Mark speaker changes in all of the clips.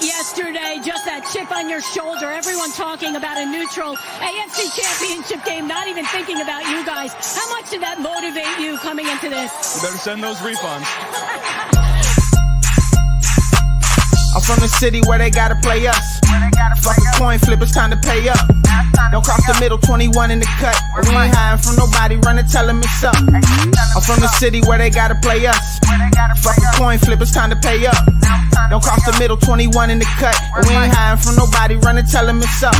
Speaker 1: night yesterday, just that chip on your shoulder. Everyone talking about a neutral AFC Championship game, not even thinking about you guys. How much did that motivate you coming into this?
Speaker 2: You better send those refunds.
Speaker 3: I'm from the city where they gotta play us. Fuck a coin flip, it's time to pay up. Don't cross the middle, 21 in the cut. But we ain't hiding from nobody, running, tell them it's up. I'm from the city where they gotta play us. Fuck a coin flip, it's time to pay up. Don't cross the middle, 21 in the cut. But we ain't hiding from nobody, running, tell them it's up.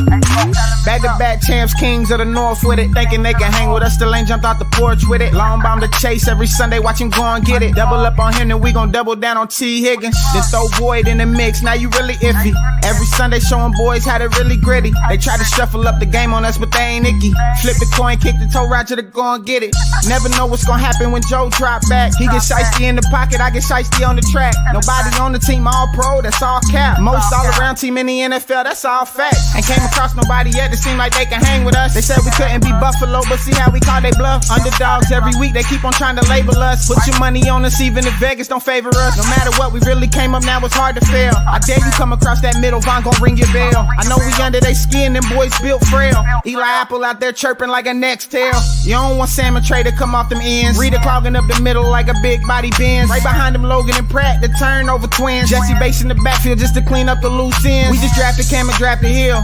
Speaker 3: Back-to-back champs, kings of the north with it. Thinking they can hang with us, still ain't jumped out the porch with it. Long bomb to chase every Sunday, watch him go and get it. Double up on him, then we gon' double down on T. Higgins. Then throw Boyd in the mix, now you really iffy. Every Sunday showing boys how to really gritty. They try to shuffle up the game on us, but they ain't icky. Flip the coin, kick the toe, Roger to go and get it. Never know what's gonna happen when Joe drop back. He get shiesty in the pocket, I get shiesty on the track. Nobody on the team all pro, that's all cap. Most all around team in the NFL, that's all fact. Ain't came across nobody yet that seem like they can hang with us. They said we couldn't be Buffalo, but see how we call they bluff. Underdogs every week, they keep on trying to label us. Put your money on us, even if Vegas don't favor us. No matter what, we really came up, now it's hard to fail. I dare you come across that middle, Von gon' ring your bell. I know we under they skin, them boys built frail. Eli Apple out there chirping like a next tail. You don't want Salmon Trey to come off them ends. Rita clogging up the middle like a big body Benz. Right behind them Logan and Pratt, the turnover twins. Jesse Bates in the backfield just to clean up the loose ends. We just drafted Cam and drafted Hill.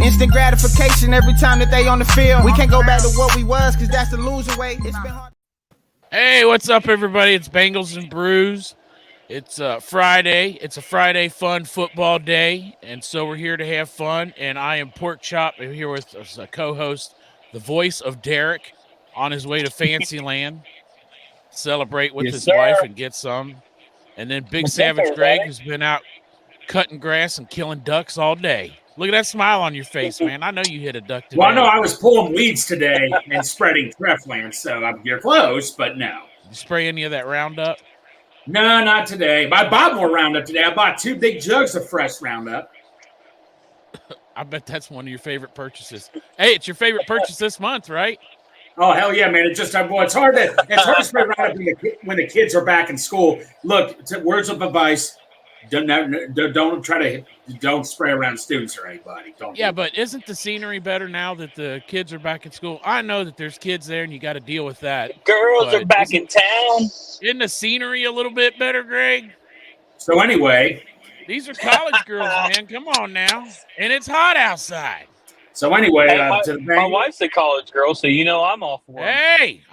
Speaker 3: Instant gratification every time that they on the field. We can't go back to what we was, cause that's the loser way. It's been hard.
Speaker 4: Hey, what's up, everybody? It's Bengals and Brews. It's Friday. It's a Friday fun football day, and so we're here to have fun. And I am Pork Chop. I'm here with a co-host, the voice of Derek, on his way to Fancyland, celebrate with his wife and get some. And then Big Savage Greg, who's been out cutting grass and killing ducks all day. Look at that smile on your face, man. I know you hit a duck today.
Speaker 5: Well, no, I was pulling weeds today and spreading Trefland, so you're close, but no.
Speaker 4: Did you spray any of that Roundup?
Speaker 5: No, not today. I bought more Roundup today. I bought 2 big jugs of fresh Roundup.
Speaker 4: I bet that's one of your favorite purchases. Hey, it's your favorite purchase this month, right?
Speaker 5: Oh, hell yeah, man. It's hard to spray Roundup when the kids are back in school. Look, words of advice. Don't spray around students or anybody.
Speaker 4: But isn't the scenery better now that the kids are back in school? I know that there's kids there and you got to deal with that.
Speaker 6: Girls are back in town.
Speaker 4: Isn't the scenery a little bit better, Greg?
Speaker 5: So anyway.
Speaker 4: These are college girls, man. Come on now. And it's hot outside.
Speaker 5: So anyway.
Speaker 6: Hey, my wife's a college girl, so you know I'm all for it.
Speaker 4: Hey,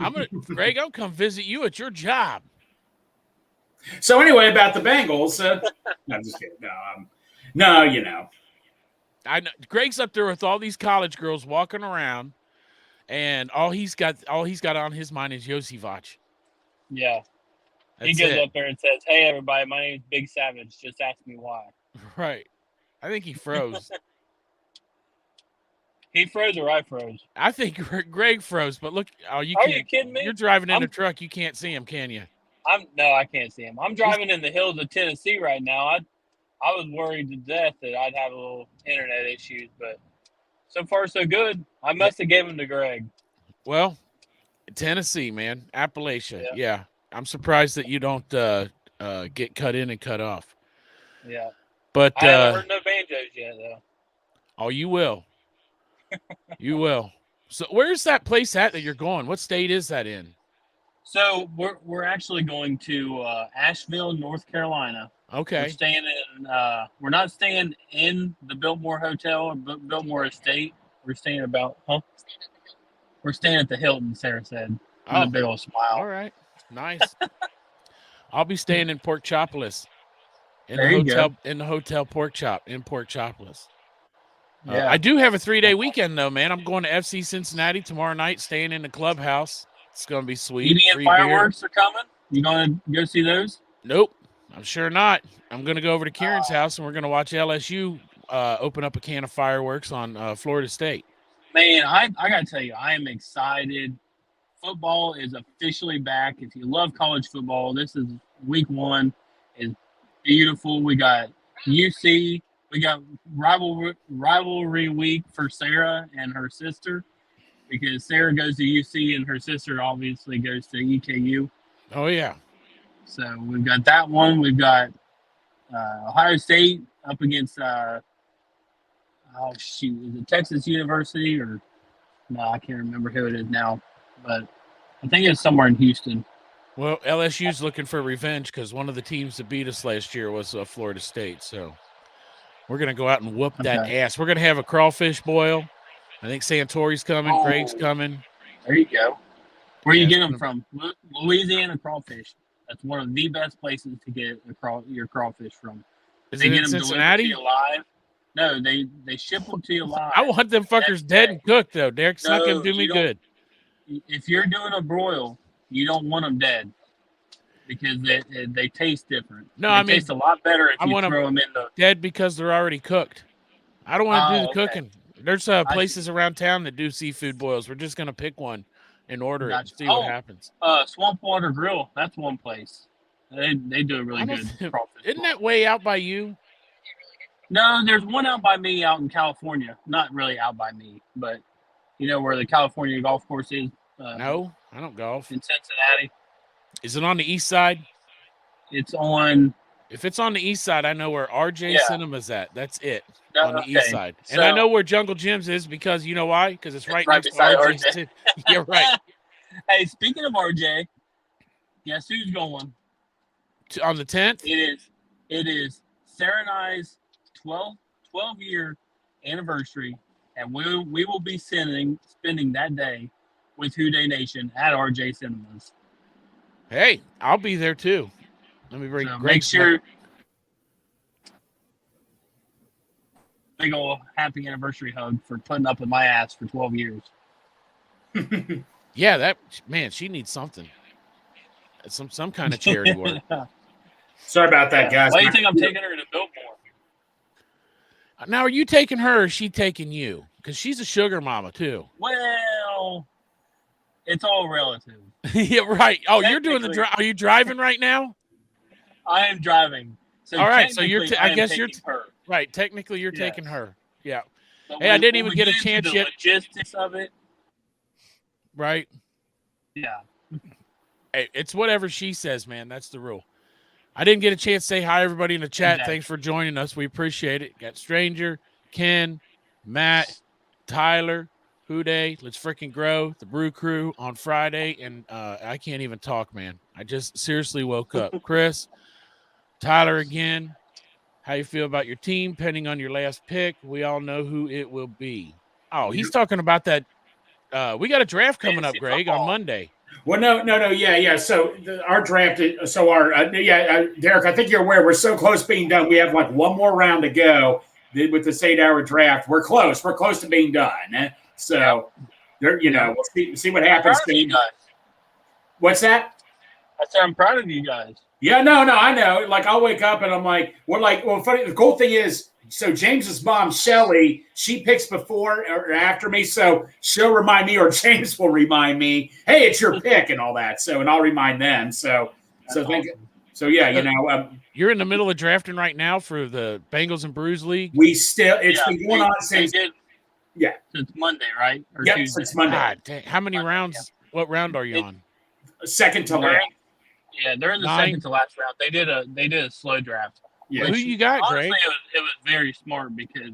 Speaker 4: Greg, I'll come visit you at your job.
Speaker 5: So anyway, about the Bengals, no, I'm just kidding. No, you know.
Speaker 4: I know Greg's up there with all these college girls walking around, and all he's got on his mind is Josivach.
Speaker 6: Yeah,
Speaker 4: That's
Speaker 6: he goes
Speaker 4: it.
Speaker 6: up there and says, "Hey, everybody, my name's Big Savage. Just ask me why."
Speaker 4: Right. I think he froze.
Speaker 6: He froze or I froze?
Speaker 4: I think Greg froze. But look, you
Speaker 6: kidding me?
Speaker 4: You're driving in a truck. You can't see him, can you?
Speaker 6: I can't see him. I'm driving in the hills of Tennessee right now. I was worried to death that I'd have a little internet issues, but so far so good. I must have gave him to Greg.
Speaker 4: Well, Tennessee, man, Appalachia. Yeah. I'm surprised that you don't get cut in and cut off.
Speaker 6: Yeah,
Speaker 4: but
Speaker 6: I haven't heard no banjos yet, though.
Speaker 4: Oh, you will. You will. So, where's that place at that you're going? What state is that in?
Speaker 6: So we're actually going to Asheville, North Carolina.
Speaker 4: Okay.
Speaker 6: We're staying in. We're not staying in the Biltmore Hotel or Biltmore Estate. We're staying We're staying at the Hilton. Sarah said with a big old smile.
Speaker 4: All right. Nice. I'll be staying in Pork Chopolis. In the hotel Pork Chop in Pork Chopolis.
Speaker 6: Yeah.
Speaker 4: I do have a 3-day weekend though, man. I'm going to FC Cincinnati tomorrow night, staying in the clubhouse. It's going to be sweet.
Speaker 6: EDM fireworks are coming. You going to go see those?
Speaker 4: Nope. I'm sure not. I'm going to go over to Kieran's house, and we're going to watch LSU open up a can of fireworks on Florida State.
Speaker 6: Man, I got to tell you, I am excited. Football is officially back. If you love college football, this is week 1. It's beautiful. We got UC. We got rivalry week for Sarah and her sister, because Sarah goes to UC and her sister obviously goes to EKU.
Speaker 4: Oh, yeah.
Speaker 6: So we've got that one. We've got Ohio State up against is it Texas University or no? I can't remember who it is now, but I think it's somewhere in Houston.
Speaker 4: Well, LSU's looking for revenge because one of the teams that beat us last year was Florida State. So we're going to go out and whoop that ass. We're going to have a crawfish boil. I think Santori's coming. Craig's coming.
Speaker 6: There you go. Where you get them from? Louisiana crawfish. That's one of the best places to get your crawfish from.
Speaker 4: Is it in Cincinnati?
Speaker 6: To you live. No, they ship them to you live.
Speaker 4: I want them fuckers dead and cooked, though, Derek. It's not going to do me good.
Speaker 6: If you're doing a broil, you don't want them dead because they taste different.
Speaker 4: No,
Speaker 6: they taste a lot better if you throw them in the
Speaker 4: dead because they're already cooked. I don't want to do the cooking. There's places around town that do seafood boils. We're just going to pick one and order it and see what happens.
Speaker 6: Swamp Water Grill. That's one place. They do a really good crawfish.
Speaker 4: Isn't that way out by you?
Speaker 6: No, there's one out by me out in California. Not really out by me, but you know where the California golf course is?
Speaker 4: No, I don't golf.
Speaker 6: In Cincinnati.
Speaker 4: Is it on the east side?
Speaker 6: It's on.
Speaker 4: If it's on the east side, I know where RJ Cinema's at. That's it. On the east side.
Speaker 6: So,
Speaker 4: and I know where Jungle Jim's is because you know why? Because it's right next to RJ's too. You're right.
Speaker 6: Hey, speaking of RJ, guess who's going?
Speaker 4: On the 10th?
Speaker 6: It is Sarah and I's 12-year anniversary, and we will be spending that day with Houday Nation at RJ Cinemas.
Speaker 4: Hey, I'll be there too. Let me bring
Speaker 6: make sure. Big ol' happy anniversary hug for putting up with my ass for 12 years.
Speaker 4: Yeah, she needs something. Some kind of charity work.
Speaker 5: Sorry about that, guys.
Speaker 6: Why do you think I'm taking her to Biltmore?
Speaker 4: Now, are you taking her or is she taking you? Because she's a sugar mama too.
Speaker 6: Well, it's all relative.
Speaker 4: Yeah, right. Oh, you're doing the drive. Are you driving right now?
Speaker 6: I am driving. So
Speaker 4: all right. So I guess you're
Speaker 6: her.
Speaker 4: Right. Technically, you're taking her. Yeah.
Speaker 6: But
Speaker 4: hey, I didn't even get a chance yet.
Speaker 6: Logistics of it.
Speaker 4: Right.
Speaker 6: Yeah.
Speaker 4: Hey, it's whatever she says, man. That's the rule. I didn't get a chance to say hi, everybody in the chat.
Speaker 6: Exactly.
Speaker 4: Thanks for joining us. We appreciate it. Got Stranger, Ken, Matt, Tyler, Houday, Let's Freaking Grow, the Brew Crew on Friday. And I can't even talk, man. I just seriously woke up. Chris, Tyler again. How you feel about your team pending on your last pick? We all know who it will be. Oh, he's talking about that. We got a draft coming up, Greg, on Monday.
Speaker 5: Well, no. Yeah. So our draft, Derek, I think you're aware we're so close being done. We have like one more round to go with this 8-hour draft. We're close. We're close to being done. So, we'll see what happens. What's that?
Speaker 6: I said I'm proud of you guys.
Speaker 5: Yeah, no, I know. Like, I'll wake up and I'm like, funny. The cool thing is, so James's mom, Shelly, she picks before or after me, so she'll remind me, or James will remind me, hey, it's your pick and all that. So, and I'll remind them.
Speaker 4: You're in the middle of drafting right now for the Bengals and Brews League.
Speaker 5: It's been going on since.
Speaker 6: Since Monday, right?
Speaker 5: Yep, since Monday.
Speaker 4: God, dang. How many rounds? Yeah. What round are you on?
Speaker 5: Second to last.
Speaker 6: Yeah, they're in the second to last round. They did a slow draft.
Speaker 4: Yeah. Who you got, Greg?
Speaker 6: Honestly, it was very smart because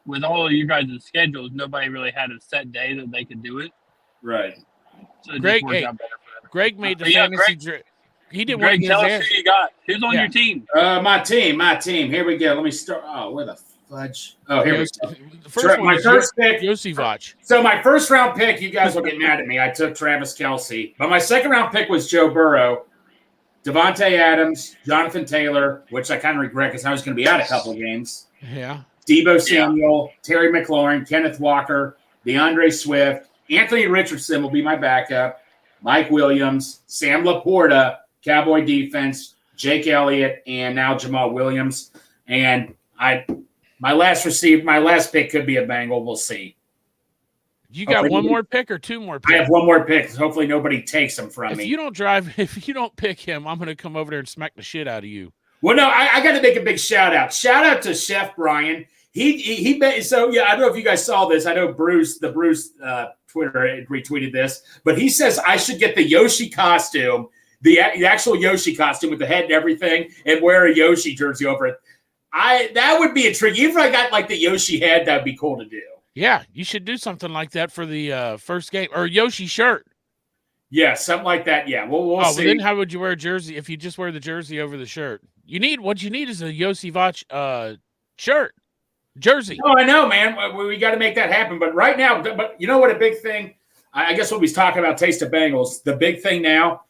Speaker 6: with all of you guys' schedules, nobody really had a set day that they could do it.
Speaker 5: Right.
Speaker 6: So it just worked out better for everybody.
Speaker 4: Greg made the fantasy draft. He didn't
Speaker 6: Greg, tell us who you got. Who's on your team?
Speaker 5: My team. Here we go. Let me start. Oh, where the fudge? Oh, here we go.
Speaker 4: My first pick, Yosivach.
Speaker 5: So my first round pick, you guys will get mad at me. I took Travis Kelce, but my second round pick was Joe Burrow, Devontae Adams, Jonathan Taylor, which I kind of regret because I was going to be out a couple of games.
Speaker 4: Yeah.
Speaker 5: Debo Samuel, Terry McLaurin, Kenneth Walker, DeAndre Swift, Anthony Richardson will be my backup, Mike Williams, Sam Laporta, Cowboy defense, Jake Elliott, and now Jamal Williams. And my last pick could be a Bengal. We'll see.
Speaker 4: You got one more pick or two more picks?
Speaker 5: I have one more pick. Hopefully nobody takes him from me.
Speaker 4: If you don't pick him, I'm going to come over there and smack the shit out of you.
Speaker 5: Well, no, I got to make a big shout out. Shout out to Chef Brian. He so yeah. I don't know if you guys saw this. I know the Bruce Twitter retweeted this, but he says I should get the Yoshi costume the actual Yoshi costume with the head and everything, and wear a Yoshi jersey over it. That would be intriguing. Even if I got like the Yoshi head, that'd be cool to do.
Speaker 4: Yeah, you should do something like that for the first game, or Yoshi shirt.
Speaker 5: Yeah, something like that. Yeah, we'll see.
Speaker 4: Well, then how would you wear a jersey if you just wear the jersey over the shirt? What you need is a Yossi Vach shirt, jersey.
Speaker 5: Oh, I know, man. We got to make that happen. But right now, but you know what? A big thing. I guess when we was talking about Taste of Bengals, the big thing now.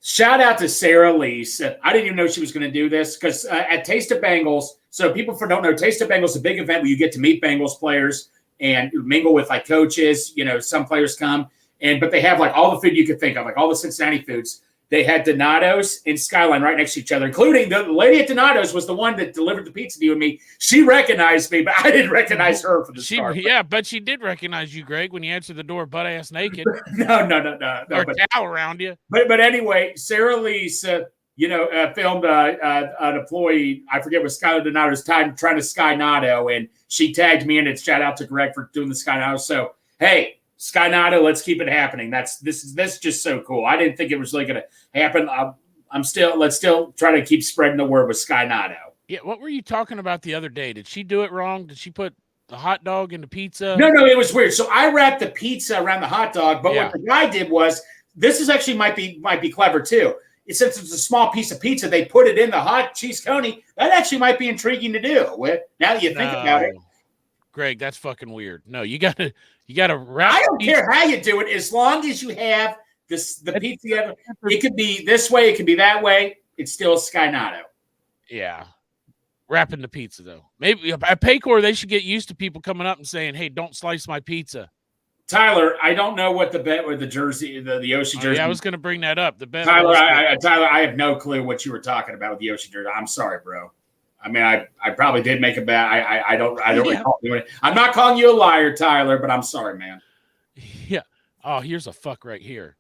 Speaker 5: Shout out to Sarah Lease. I didn't even know she was going to do this because at Taste of Bengals. So people don't know, Taste of Bengals is a big event where you get to meet Bengals players and mingle with like coaches. You know, some players come. But they have like all the food you could think of, like all the Cincinnati foods. They had Donato's and Skyline right next to each other, including the lady at Donato's was the one that delivered the pizza to you and me. She recognized me, but I didn't recognize her for the start.
Speaker 4: Yeah, but she did recognize you, Greg, when you answered the door butt ass naked.
Speaker 5: No.
Speaker 4: Or a towel around you.
Speaker 5: But anyway, Sarah Lease, filmed an employee, I forget what Skylar Donato's trying to Sky Nato, and she tagged me in it. Shout out to Greg for doing the Sky Nato. So, hey, Sky Nato, let's keep it happening. This is just so cool. I didn't think it was really going to happen. Let's still try to keep spreading the word with Sky Nato.
Speaker 4: Yeah, what were you talking about the other day? Did she do it wrong? Did she put the hot dog in the pizza?
Speaker 5: No, it was weird. So I wrapped the pizza around the hot dog, but what the guy did was, this is actually might be clever too. Since it's a small piece of pizza, they put it in the hot cheese coney. That actually might be intriguing to do. Now that you think about it.
Speaker 4: Greg, that's fucking weird. No, you gotta wrap.
Speaker 5: I don't care how you do it, as long as you have the pizza. It could be this way, it could be that way. It's still Sky Nato.
Speaker 4: Yeah, wrapping the pizza though. Maybe at Paycor they should get used to people coming up and saying, "Hey, don't slice my pizza."
Speaker 5: Tyler, I don't know what the bet with the jersey, the Yoshi jersey.
Speaker 4: Yeah, I was going to bring that up. The bet.
Speaker 5: Tyler, I have no clue what you were talking about with the Yoshi jersey. I'm sorry, bro. I mean, I probably did make a bet. I don't recall doing it. I'm not calling you a liar, Tyler, but I'm sorry, man.
Speaker 4: Yeah. Oh, here's a fuck right here.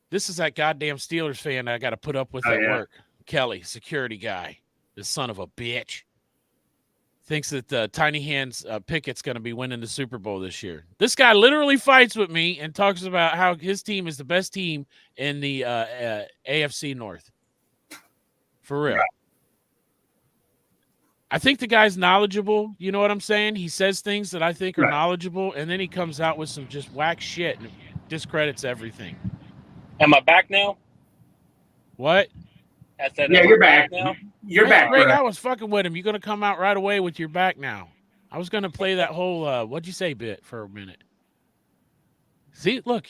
Speaker 4: This is that goddamn Steelers fan that I got to put up with at work. Kelly, security guy, this son of a bitch, thinks that Tiny Hands Pickett's going to be winning the Super Bowl this year. This guy literally fights with me and talks about how his team is the best team in the AFC North. For real. Right. I think the guy's knowledgeable. You know what I'm saying? He says things that I think are knowledgeable, and then he comes out with some just whack shit and discredits everything.
Speaker 6: Am I back now?
Speaker 4: What?
Speaker 6: I said,
Speaker 5: you're back now. You're back.
Speaker 4: Greg, I was fucking with him. You're going to come out right away with your back now. I was going to play that whole what'd you say bit for a minute. See, look,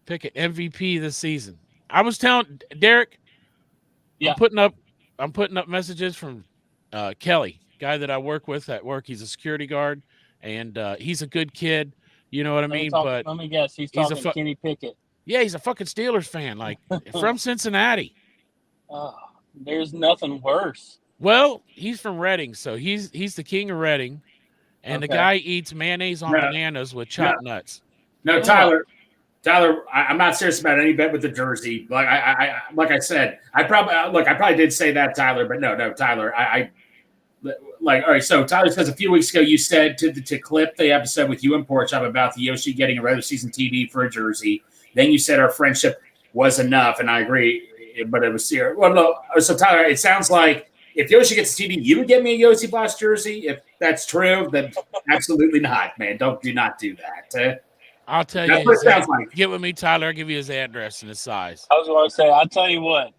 Speaker 4: Pickett, MVP this season. I was telling Derek, I'm putting up messages from Kelly, guy that I work with at work. He's a security guard, and he's a good kid. You know what I mean?
Speaker 6: But let me guess, he's talking Kenny Pickett.
Speaker 4: Yeah, he's a fucking Steelers fan, like from Cincinnati.
Speaker 6: Oh, there's nothing worse.
Speaker 4: Well, he's from Reading, so he's the king of Reading, and the guy eats mayonnaise on bananas with chopped nuts.
Speaker 5: No, Tyler, I'm not serious about any bet with the jersey. Like I said, I probably did say that, Tyler, but no, Tyler, all right. So Tyler says a few weeks ago you said to clip the episode with you and Porchop about the Yoshi getting a regular season TV for a jersey. Then you said our friendship was enough, and I agree, but it was serious. Well, no, so Tyler, it sounds like if Yoshi gets a TV, you would get me a Yoshi Boss jersey. If that's true, then absolutely not, man. Do not do that.
Speaker 4: I'll tell you.
Speaker 5: That's what it sounds like.
Speaker 4: Get with me, Tyler. I'll give you his address and his size.
Speaker 6: I was going to say, I'll tell you what.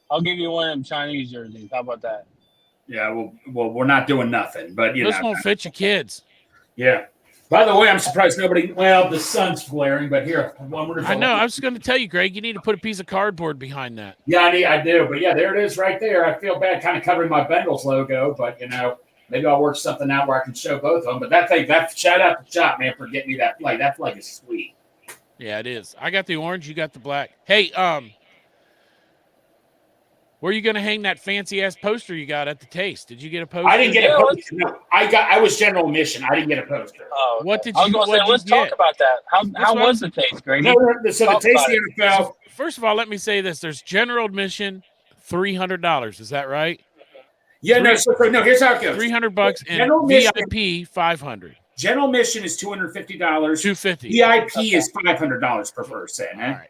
Speaker 6: I'll give you one of them Chinese jerseys. How about that?
Speaker 5: Yeah, well, we're not doing nothing, but
Speaker 4: this won't fit your kids.
Speaker 5: Yeah. By the way, I'm surprised nobody. Well, the sun's glaring, but here,
Speaker 4: I know. I was going to tell you, Greg. You need to put a piece of cardboard behind that.
Speaker 5: Yeah, I do. But yeah, there it is, right there. I feel bad, kind of covering my Bengals logo, but maybe I'll work something out where I can show both of them. But that shout out to Chop, man, for getting me that flag. That flag is sweet.
Speaker 4: Yeah, it is. I got the orange. You got the black. Hey, where are you going to hang that fancy ass poster you got at the Taste? Did you get a poster?
Speaker 5: I didn't get a poster. No, I was general admission. I didn't get a poster.
Speaker 6: Oh,
Speaker 4: okay. What did
Speaker 6: I
Speaker 4: you?
Speaker 6: was going to say, let's talk about that. How was the Taste, Greg?
Speaker 5: So the Taste the NFL.
Speaker 4: So first of all, let me say this: there's general admission, $300. Is that right?
Speaker 5: Yeah, no. Here's how it goes:
Speaker 4: $300 and VIP $500.
Speaker 5: General admission is $250.
Speaker 4: $250.
Speaker 5: VIP is $500 per person.
Speaker 4: All right.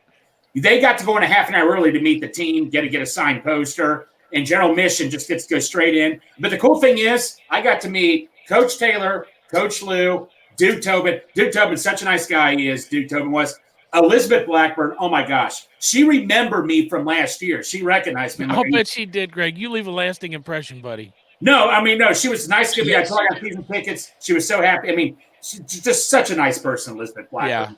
Speaker 5: They got to go in a half an hour early to meet the team, get a signed poster, and general mission just gets to go straight in. But the cool thing is, I got to meet Coach Taylor, Coach Lou, Duke Tobin. Duke Tobin, such a nice guy he is. Duke Tobin was. Elizabeth Blackburn, oh my gosh. She remembered me from last year. She recognized me.
Speaker 4: I'll bet she did, Greg. You leave a lasting impression, buddy.
Speaker 5: No, I mean, no, she was nice to me. I told her I got season tickets. She was so happy. I mean, she's just such a nice person, Elizabeth Blackburn.
Speaker 4: Yeah.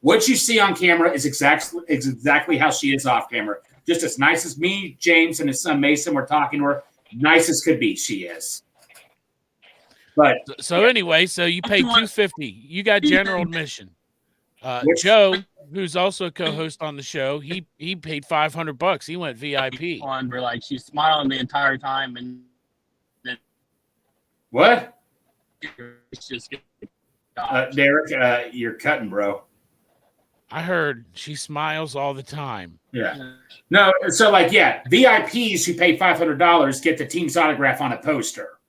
Speaker 5: What you see on camera is exactly how she is off camera. Just as nice as me, James, and his son Mason were talking to her. Nice as could be, she is. But
Speaker 4: so anyway, so you pay $250. You got general admission. Joe, who's also a co-host on the show, he paid $500. He went VIP.
Speaker 6: One where like she's smiling the entire time, and then
Speaker 5: what?
Speaker 6: it's just
Speaker 5: Derek, you're cutting, bro.
Speaker 4: I heard she smiles all the time.
Speaker 5: Yeah. No, so like, yeah, VIPs who pay $500 get the team's autograph on a poster.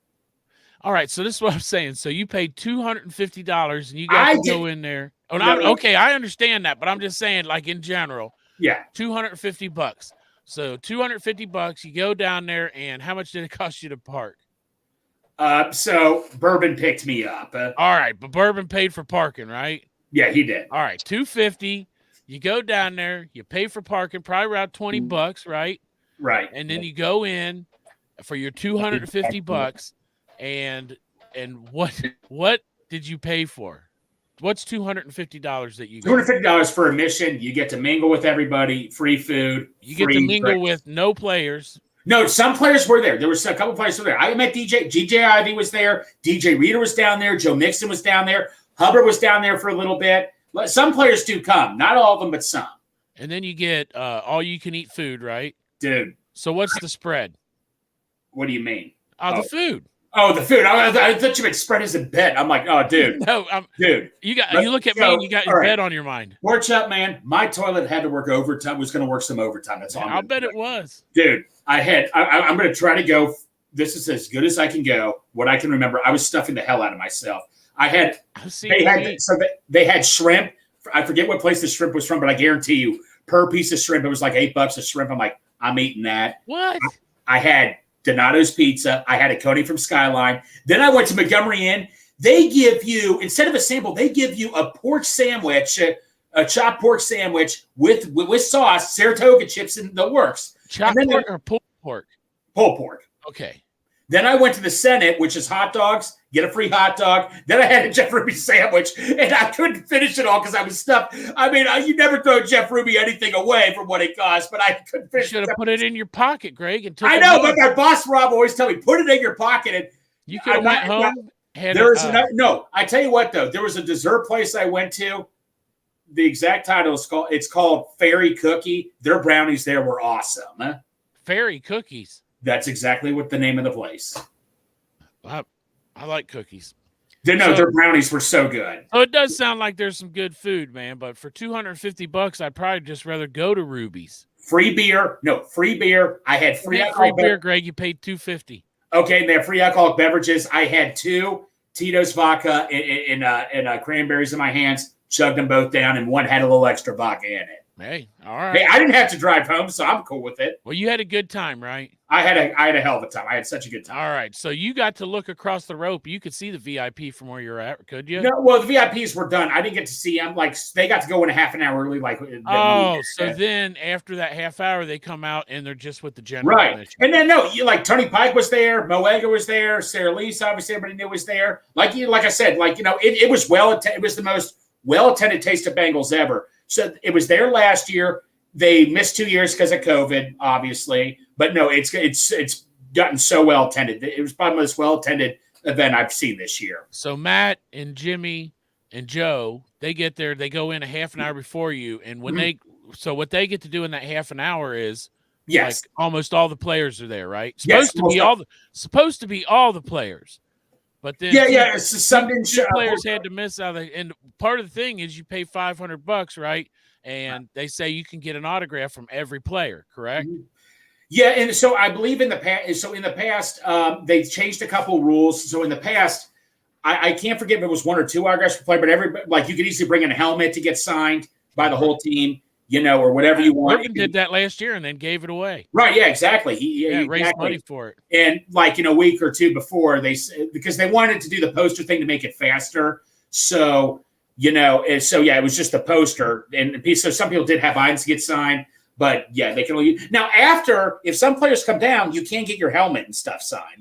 Speaker 4: All right, so this is what I'm saying. So you paid $250 and you got to go in there. Oh, okay, I understand that, but I'm just saying, like in general,
Speaker 5: yeah,
Speaker 4: $250. So $250, you go down there, and how much did it cost you to park?
Speaker 5: So Bourbon picked me up.
Speaker 4: All right, but Bourbon paid for parking, right?
Speaker 5: Yeah, he did.
Speaker 4: All right, $250. You go down there, you pay for parking, probably around $20, right?
Speaker 5: Right.
Speaker 4: And then you go in for your $250. And what did you pay for? What's $250 that you get?
Speaker 5: $250 for admission. You get to mingle with everybody, free food.
Speaker 4: You get to mingle with no players.
Speaker 5: No, some players were there. There was a couple players who were there. I met DJ Ivy was there. DJ Reader was down there. Joe Mixon was down there. Hubbard was down there for a little bit. Some players do come. Not all of them, but some.
Speaker 4: And then you get all-you-can-eat food, right?
Speaker 5: Dude.
Speaker 4: So what's the spread?
Speaker 5: What do you mean?
Speaker 4: The food.
Speaker 5: Oh, the food. I thought you meant spread as a bed. I'm like, oh, dude.
Speaker 4: No,
Speaker 5: dude.
Speaker 4: You look at me and you got your bed on your mind.
Speaker 5: Watch up, man. My toilet had to work overtime. Was going to work some overtime. That's all.
Speaker 4: I'll bet it was.
Speaker 5: Dude, I'm going to try to go. This is as good as I can go. What I can remember, I was stuffing the hell out of myself. They had shrimp. I forget what place the shrimp was from, but I guarantee you, per piece of shrimp, it was like $8 a shrimp. I'm like, I'm eating that.
Speaker 4: What?
Speaker 5: I had Donato's Pizza. I had a Coney from Skyline. Then I went to Montgomery Inn. They give you, instead of a sample, they give you a pork sandwich, a chopped pork sandwich with sauce, Saratoga chips, and the works.
Speaker 4: Chopped pork or pulled pork?
Speaker 5: Pulled pork.
Speaker 4: Okay.
Speaker 5: Then I went to the Senate, which is hot dogs, get a free hot dog. Then I had a Jeff Ruby sandwich, and I couldn't finish it all because I was stuffed. I mean, you never throw Jeff Ruby anything away from what it cost, but I couldn't finish it.
Speaker 4: You should have put it in your pocket, Greg. And
Speaker 5: I know, but my boss, Rob, always tell me, put it in your pocket. And
Speaker 4: you could have went home.
Speaker 5: No, I tell you what, though. There was a dessert place I went to. The exact title is called Fairy Cookie. Their brownies there were awesome. Huh?
Speaker 4: Fairy Cookies.
Speaker 5: That's exactly what the name of the place.
Speaker 4: I like cookies.
Speaker 5: Their brownies were so good.
Speaker 4: So it does sound like there's some good food, man. But for $250, I'd probably just rather go to Ruby's.
Speaker 5: Free beer. No, free beer. I had free
Speaker 4: beer, Greg. You paid $250.
Speaker 5: Okay, and they have free alcoholic beverages. I had 2 Tito's vodka and cranberries in my hands. Chugged them both down, and one had a little extra vodka in it.
Speaker 4: Hey, all right.
Speaker 5: Hey, I didn't have to drive home, so I'm cool with it.
Speaker 4: Well, you had a good time, right?
Speaker 5: I had a hell of a time. I had such a good time.
Speaker 4: All right. So you got to look across the rope. You could see the VIP from where you're at, could you?
Speaker 5: No, well, the VIPs were done. I didn't get to see them. Like, they got to go in a half an hour early.
Speaker 4: Then after that half hour, they come out and they're just with the general.
Speaker 5: Right.
Speaker 4: Admission.
Speaker 5: And then, Tony Pike was there. Moega was there. Sarah Lease, obviously, everybody knew was there. Like I said, it was it was the most well-attended Taste of Bengals ever. So it was there last year. They missed 2 years because of COVID, obviously. But no, it's gotten so well attended. It was probably the most well attended event I've seen this year.
Speaker 4: So Matt and Jimmy and Joe, they get there. They go in a half an hour before you, and when what they get to do in that half an hour is like almost all the players are there, right? Supposed to be all the players. But then two players had to miss out. And part of the thing is you pay $500, right? And they say you can get an autograph from every player, correct?
Speaker 5: Yeah, and so I believe in the past, they changed a couple rules. So in the past, I can't forget if it was 1 or 2 autographs per player, but you could easily bring in a helmet to get signed by the whole team. or whatever you want.
Speaker 4: Morgan did that last year and then gave it away.
Speaker 5: Right. Yeah, exactly. He
Speaker 4: raised money for it.
Speaker 5: And like, a week or two before because they wanted to do the poster thing to make it faster. So, it was just a poster. And so some people did have items get signed, but yeah, they can only now if some players come down, you can't get your helmet and stuff signed.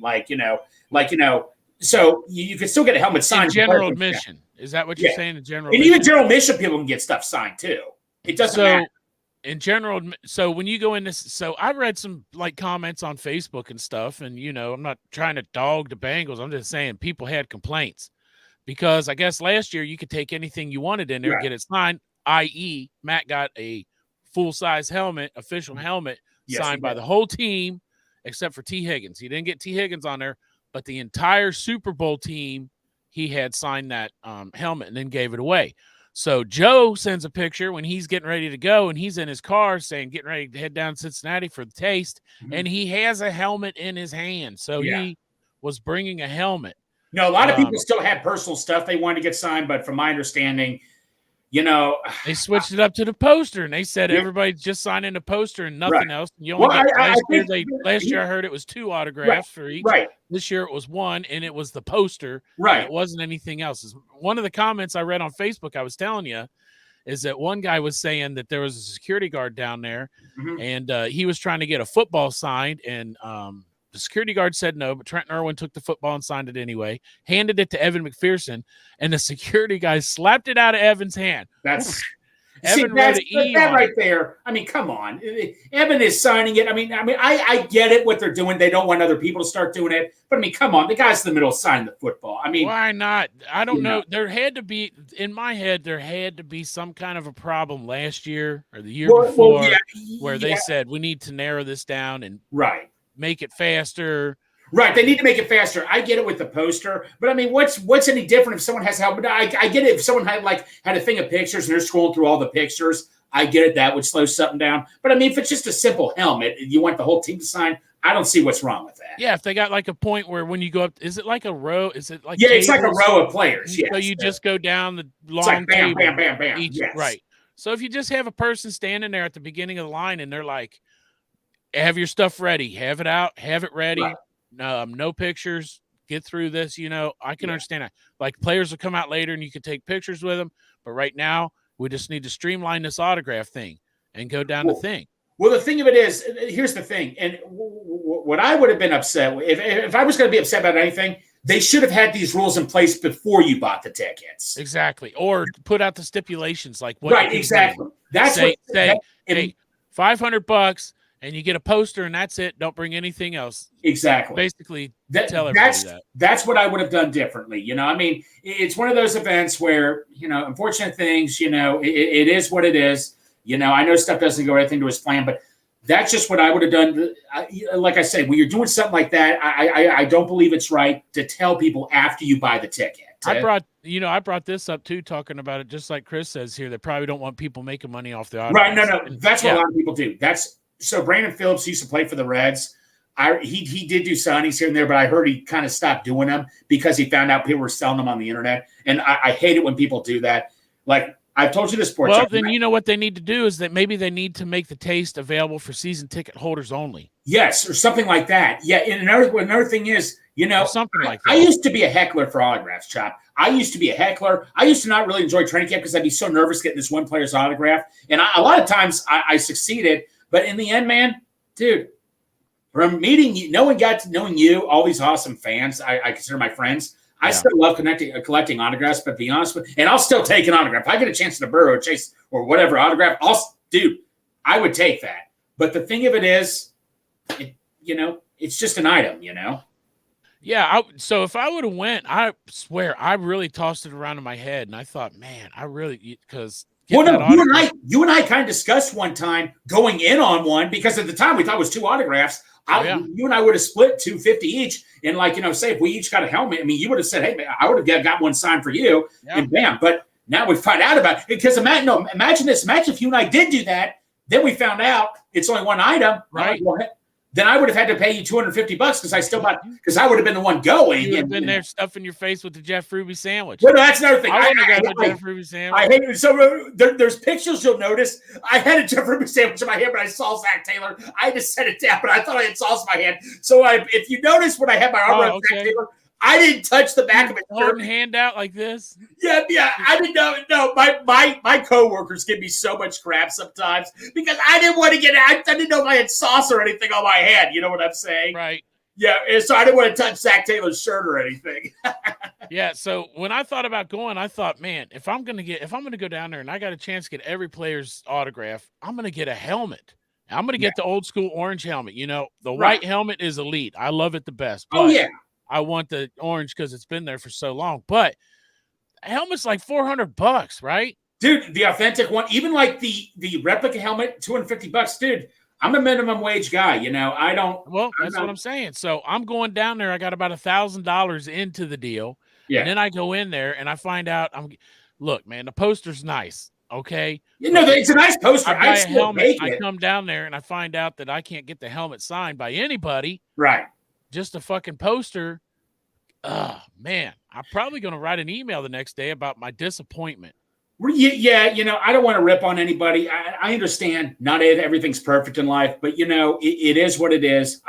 Speaker 5: So you can still get a helmet signed.
Speaker 4: General admission. Is that what you're saying? In general,
Speaker 5: and even general admission people can get stuff signed too. It doesn't matter.
Speaker 4: In general, so when you go in this, so I read some comments on Facebook and stuff, and I'm not trying to dog the Bengals. I'm just saying people had complaints because I guess last year you could take anything you wanted in there and get it signed. I.e., Matt got a full-size helmet, official helmet, signed by the whole team except for T. Higgins. He didn't get T. Higgins on there, but the entire Super Bowl team, he had signed that helmet and then gave it away. So Joe sends a picture when he's getting ready to go, and he's in his car saying, getting ready to head down to Cincinnati for the taste, and he has a helmet in his hand. So he was bringing a helmet.
Speaker 5: No, a lot of people still had personal stuff they wanted to get signed, but from my understanding,
Speaker 4: they switched it up to the poster, and they said everybody just sign in a poster and nothing else. And you only last year I heard it was 2 autographs for each.
Speaker 5: Right.
Speaker 4: This year it was 1, and it was the poster.
Speaker 5: Right.
Speaker 4: It wasn't anything else. One of the comments I read on Facebook, I was telling you, is that one guy was saying that there was a security guard down there, and he was trying to get a football signed, and the security guard said no, but Trent Irwin took the football and signed it anyway, handed it to Evan McPherson, and the security guy slapped it out of Evan's hand. Evan wrote an E
Speaker 5: that right there. I mean, come on. Evan is signing it. I get it, what they're doing. They don't want other people to start doing it. But, come on. The guy's in the middle signing the football.
Speaker 4: Why not? I don't know. There had to be, in my head, some kind of a problem last year or the year before where they said we need to narrow this down and make it faster.
Speaker 5: Right, they need to make it faster. I get it with the poster, but what's any different if someone has help? I get it if someone had a thing of pictures and they're scrolling through all the pictures. I get it, that would slow something down. But if it's just a simple helmet, you want the whole team to sign. I don't see what's wrong with that.
Speaker 4: Yeah, if they got a point where when you go up, is it like a row? Is it like
Speaker 5: it's like a row of players?
Speaker 4: So you just go down the long
Speaker 5: bam,
Speaker 4: table.
Speaker 5: Bam, bam, bam, bam.
Speaker 4: Right. So if you just have a person standing there at the beginning of the line and they're like, have your stuff ready, have it out, have it ready.
Speaker 5: Right.
Speaker 4: No pictures, get through this, I can understand that. Players will come out later and you can take pictures with them, but right now we just need to streamline this autograph thing and go down the thing.
Speaker 5: Well, the thing of it is, here's the thing, and what I would have been upset if I was going to be upset about anything, they should have had these rules in place before you bought the tickets.
Speaker 4: Exactly, or put out the stipulations like what.
Speaker 5: Right, exactly. That's
Speaker 4: say hey, $500. And you get a poster, and that's it. Don't bring anything else.
Speaker 5: Exactly.
Speaker 4: Basically, tell everybody that.
Speaker 5: That's what I would have done differently. It's one of those events where, unfortunate things, it is what it is. I know stuff doesn't go everything to his plan, but that's just what I would have done. Like I said, when you're doing something like that, I don't believe it's right to tell people after you buy the ticket.
Speaker 4: I brought this up too, talking about it, just like Chris says here. They probably don't want people making money off the autographs.
Speaker 5: Right. No. That's what a lot of people do. So Brandon Phillips used to play for the Reds. He did do signings here and there, but I heard he kind of stopped doing them because he found out people were selling them on the internet. And I hate it when people do that. I've told you this before.
Speaker 4: Well, then you know what they need to do is that maybe they need to make the taste available for season ticket holders only.
Speaker 5: Yes, or something like that. Yeah, and another thing is,
Speaker 4: something like that.
Speaker 5: I used to be a heckler for autographs, Chop. I used to be a heckler. I used to not really enjoy training camp because I'd be so nervous getting this one player's autograph. And a lot of times I succeeded. But in the end, man, dude, from meeting you, knowing you, all these awesome fans, I consider my friends. I still love collecting autographs, but to be honest with you, and I'll still take an autograph. If I get a chance to Burrow, Chase, or whatever autograph, I would take that. But the thing of it is, it's just an item,
Speaker 4: Yeah, so if I would have went, I swear, I really tossed it around in my head, and I thought, man, because –
Speaker 5: you and I kind of discussed one time going in on one because at the time we thought it was 2 autographs. You and I would have split $250 each, and say if we each got a helmet, you would have said, "Hey, man, I would have got one signed for you," and bam. But now we find out about it because imagine this. Imagine if you and I did do that, then we found out it's only one item,
Speaker 4: right?
Speaker 5: then I would have had to pay you $250 because I would have been the one going.
Speaker 4: You would have been there stuffing your face with the Jeff Ruby sandwich.
Speaker 5: Well, no, that's another thing.
Speaker 4: I want to grab the Jeff Ruby sandwich.
Speaker 5: I hate it. So there's pictures you'll notice. I had a Jeff Ruby sandwich in my hand, but I saw Zach Taylor. I had to set it down, but I thought I had sauce in my hand. So if you notice when I had my arm around Zach Taylor, I didn't touch the back of his shirt.
Speaker 4: Holding hand out like this.
Speaker 5: Yeah. I didn't know. No, my coworkers give me so much crap sometimes because I didn't want to get. I didn't know if I had sauce or anything on my hand. You know what I'm saying?
Speaker 4: Right.
Speaker 5: Yeah. So I didn't want to touch Zach Taylor's shirt or anything.
Speaker 4: Yeah. So when I thought about going, I thought, man, if I'm gonna go down there and I got a chance to get every player's autograph, I'm gonna get a helmet. I'm gonna get the old school orange helmet. You know, the white helmet is elite. I love it the best.
Speaker 5: Oh yeah.
Speaker 4: I want the orange because it's been there for so long. But a helmet's like $400, right?
Speaker 5: Dude, the authentic one, even like the replica helmet, $250, dude. I'm a minimum wage guy, you know.
Speaker 4: That's what I'm saying. So I'm going down there. I got about $1,000 into the deal. Yeah. And then I go in there and I find out look, man, the poster's nice. Okay.
Speaker 5: You know, it's a nice poster.
Speaker 4: I buy a helmet. I come down there and I find out that I can't get the helmet signed by anybody.
Speaker 5: Right.
Speaker 4: Just a fucking poster. Oh, man. I'm probably going to write an email the next day about my disappointment.
Speaker 5: Yeah, you know, I don't want to rip on anybody. I understand not everything's perfect in life, but, you know, it is what it is.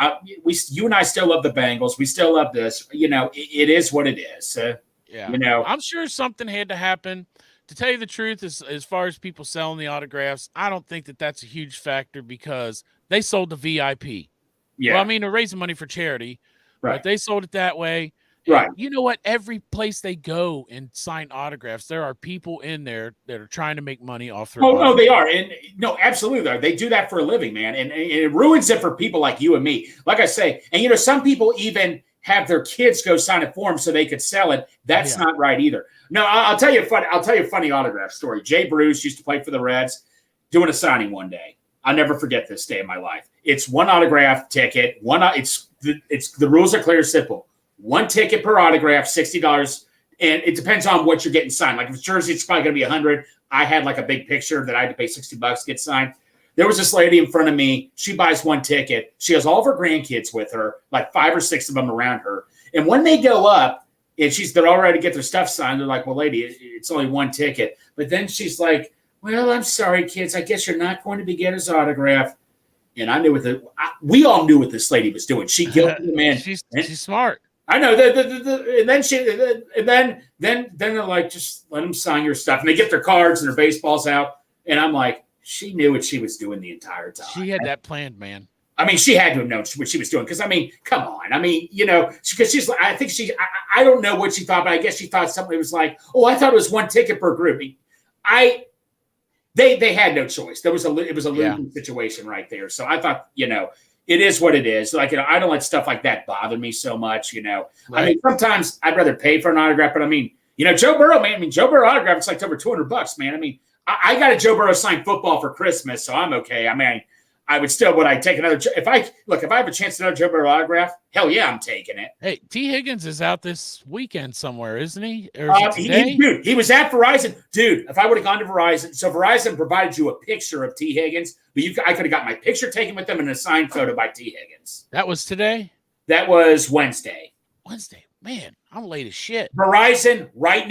Speaker 5: You and I still love the Bengals. We still love this. You know, it is what it is.
Speaker 4: Yeah.
Speaker 5: You know,
Speaker 4: I'm sure something had to happen. To tell you the truth, as far as people selling the autographs, I don't think that that's a huge factor because they sold the VIP. Yeah. Well, I mean, they're raising money for charity, but they sold it that way.
Speaker 5: Right.
Speaker 4: And you know what? Every place they go and sign autographs, there are people in there that are trying to make money off their
Speaker 5: no, they are. And no, absolutely. They do that for a living, man. And it ruins it for people like you and me. Like I say, and you know, some people even have their kids go sign it for them so they could sell it. That's not right either. No, I'll tell you a funny autograph story. Jay Bruce used to play for the Reds, doing a signing one day. I'll never forget this day in my life. It's one autograph ticket. The rules are clear and simple. One ticket per autograph, $60, and it depends on what you're getting signed. Like if it's jersey, it's probably going to be $100. I had like a big picture that I had to pay $60 to get signed. There was this lady in front of me. She buys one ticket. She has all of her grandkids with her, like 5 or 6 of them around her. And when they go up, and they're all ready to get their stuff signed, they're like, "Well, lady, it's only one ticket." But then she's like, "Well, I'm sorry, kids. I guess you're not going to be getting his autograph." And I knew we all knew what this lady was doing. She guilted the man.
Speaker 4: She's smart.
Speaker 5: I know. And then they're like, "Just let them sign your stuff." And they get their cards and their baseballs out. And I'm like, she knew what she was doing the entire time.
Speaker 4: She had that planned, man.
Speaker 5: I mean, she had to have known what she was doing. Because, I mean, come on. I mean, you know, I don't know what she thought, but I guess she thought somebody was like, "Oh, I thought it was one ticket per group." They had no choice. It was a losing situation right there. So I thought, you know, it is what it is. Like, you know, I don't let stuff like that bother me so much, you know. Right. I mean, sometimes I'd rather pay for an autograph, but I mean, you know, Joe Burrow, man. I mean, Joe Burrow autograph, it's like over $200, man. I mean, I got a Joe Burrow signed football for Christmas, so I'm okay. I mean, I would I take another. If I have a chance to another Joe Burrow autograph, hell yeah, I'm taking it.
Speaker 4: Hey, T. Higgins is out this weekend somewhere, isn't he? Or is
Speaker 5: he was at Verizon. Dude, if I would have gone to Verizon, so Verizon provided you a picture of T. Higgins, but I could have got my picture taken with them and a signed photo by T. Higgins.
Speaker 4: That was today?
Speaker 5: That was Wednesday.
Speaker 4: Man, I'm late as shit.
Speaker 5: Verizon, right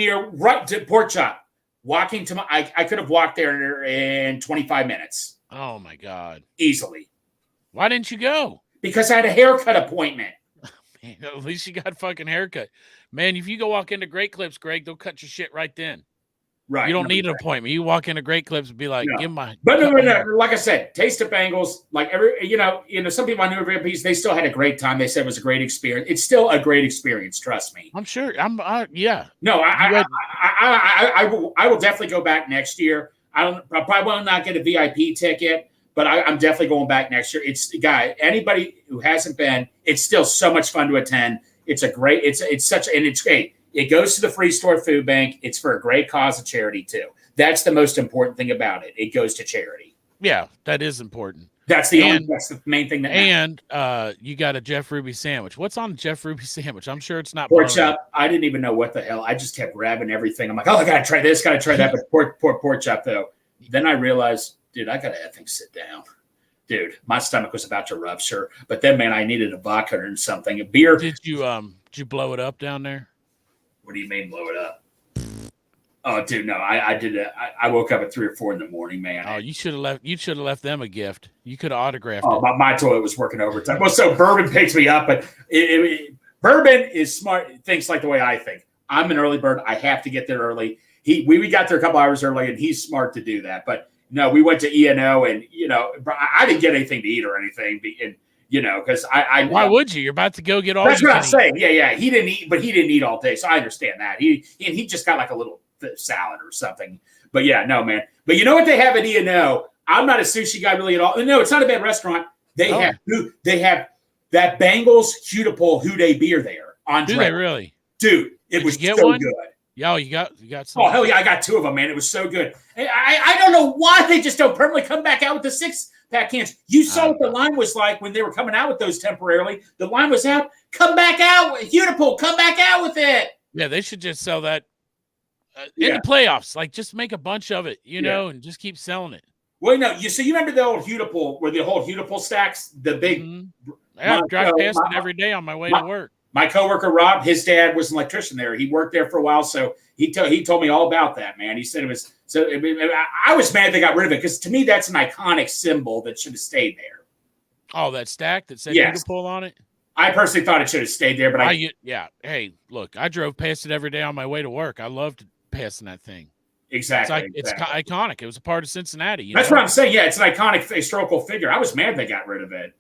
Speaker 5: to Pork Chop. Walking to I could have walked there in 25 minutes.
Speaker 4: Oh, my God.
Speaker 5: Easily.
Speaker 4: Why didn't you go?
Speaker 5: Because I had a haircut appointment.
Speaker 4: Man, at least you got a fucking haircut. Man, if you go walk into Great Clips, Greg, they'll cut your shit right then.
Speaker 5: Right.
Speaker 4: You don't need an appointment. You walk into Great Clips and be like, give my.
Speaker 5: But no. Like I said, Taste of Bengals, like you know, some people I knew VIPs, they still had a great time. They said it was a great experience. It's still a great experience. Trust me.
Speaker 4: I'm sure. Yeah.
Speaker 5: No, I will definitely go back next year. I probably will not get a VIP ticket, but I'm definitely going back next year. Anybody who hasn't been, it's still so much fun to attend. It's great. It goes to the Free Store Food Bank. It's for a great cause of charity too. That's the most important thing about it. It goes to charity.
Speaker 4: Yeah, that is important.
Speaker 5: That's the main thing.
Speaker 4: You got a Jeff Ruby sandwich. What's on Jeff Ruby sandwich? I'm sure it's not
Speaker 5: pork chop. I didn't even know what the hell. I just kept grabbing everything. I'm like, oh, I gotta try this, gotta try that. But pork chop though. Then I realized, dude, I gotta effing sit down. dude, my stomach was about to rupture. But then, man, I needed a vodka and something. A beer.
Speaker 4: Did you blow it up down there?
Speaker 5: What do you mean blow it up? Oh, dude, no, I did it. I woke up at 3 or 4 in the morning, man.
Speaker 4: Oh, you should have left. You should have left them a gift. You could have autographed
Speaker 5: Oh,
Speaker 4: it.
Speaker 5: my toilet was working overtime. Well, so Bourbon picks me up, but Bourbon is smart. Thinks like the way I think. I'm an early bird. I have to get there early. We got there a couple hours early, and he's smart to do that. But no, we went to E&O, and I didn't get anything to eat or anything, and because I
Speaker 4: Why would you? You're about to go get all.
Speaker 5: That's what I'm saying. Yeah. He didn't eat, but he didn't eat all day, so I understand that. He just got like a little salad or something. But yeah, no, man. But you know what they have at E&O? I'm not a sushi guy really at all. No, it's not a bad restaurant. They have that Bengals Hudipole Houday beer there on.
Speaker 4: Do they really?
Speaker 5: Dude, it was so good.
Speaker 4: Yeah, you got some.
Speaker 5: Oh hell yeah, I got 2 of them, man. It was so good. I don't know why they just don't permanently come back out with the 6-pack cans. You saw what the line was like when they were coming out with those temporarily. The line was out. Come back out, Hudipole. Come back out with it.
Speaker 4: Yeah, they should just sell that in the playoffs. Like, just make a bunch of it, and just keep selling it.
Speaker 5: Well, no, you remember the old Hudipole, where the whole Hudipole stacks, the big.
Speaker 4: Mm-hmm. Yeah, I drive past it every day on my way to work.
Speaker 5: My coworker Rob, his dad was an electrician there. He worked there for a while, so he told me all about that, man. He said it was so. I was mad they got rid of it because to me that's an iconic symbol that should have stayed there.
Speaker 4: Oh, that stack that said Hudipole on it.
Speaker 5: I personally thought it should have stayed there, but
Speaker 4: Hey, look, I drove past it every day on my way to work. I loved passing that thing.
Speaker 5: Exactly.
Speaker 4: It's iconic. It was a part of Cincinnati.
Speaker 5: That's what I'm saying. Yeah, it's an iconic historical figure. I was mad they got rid of it.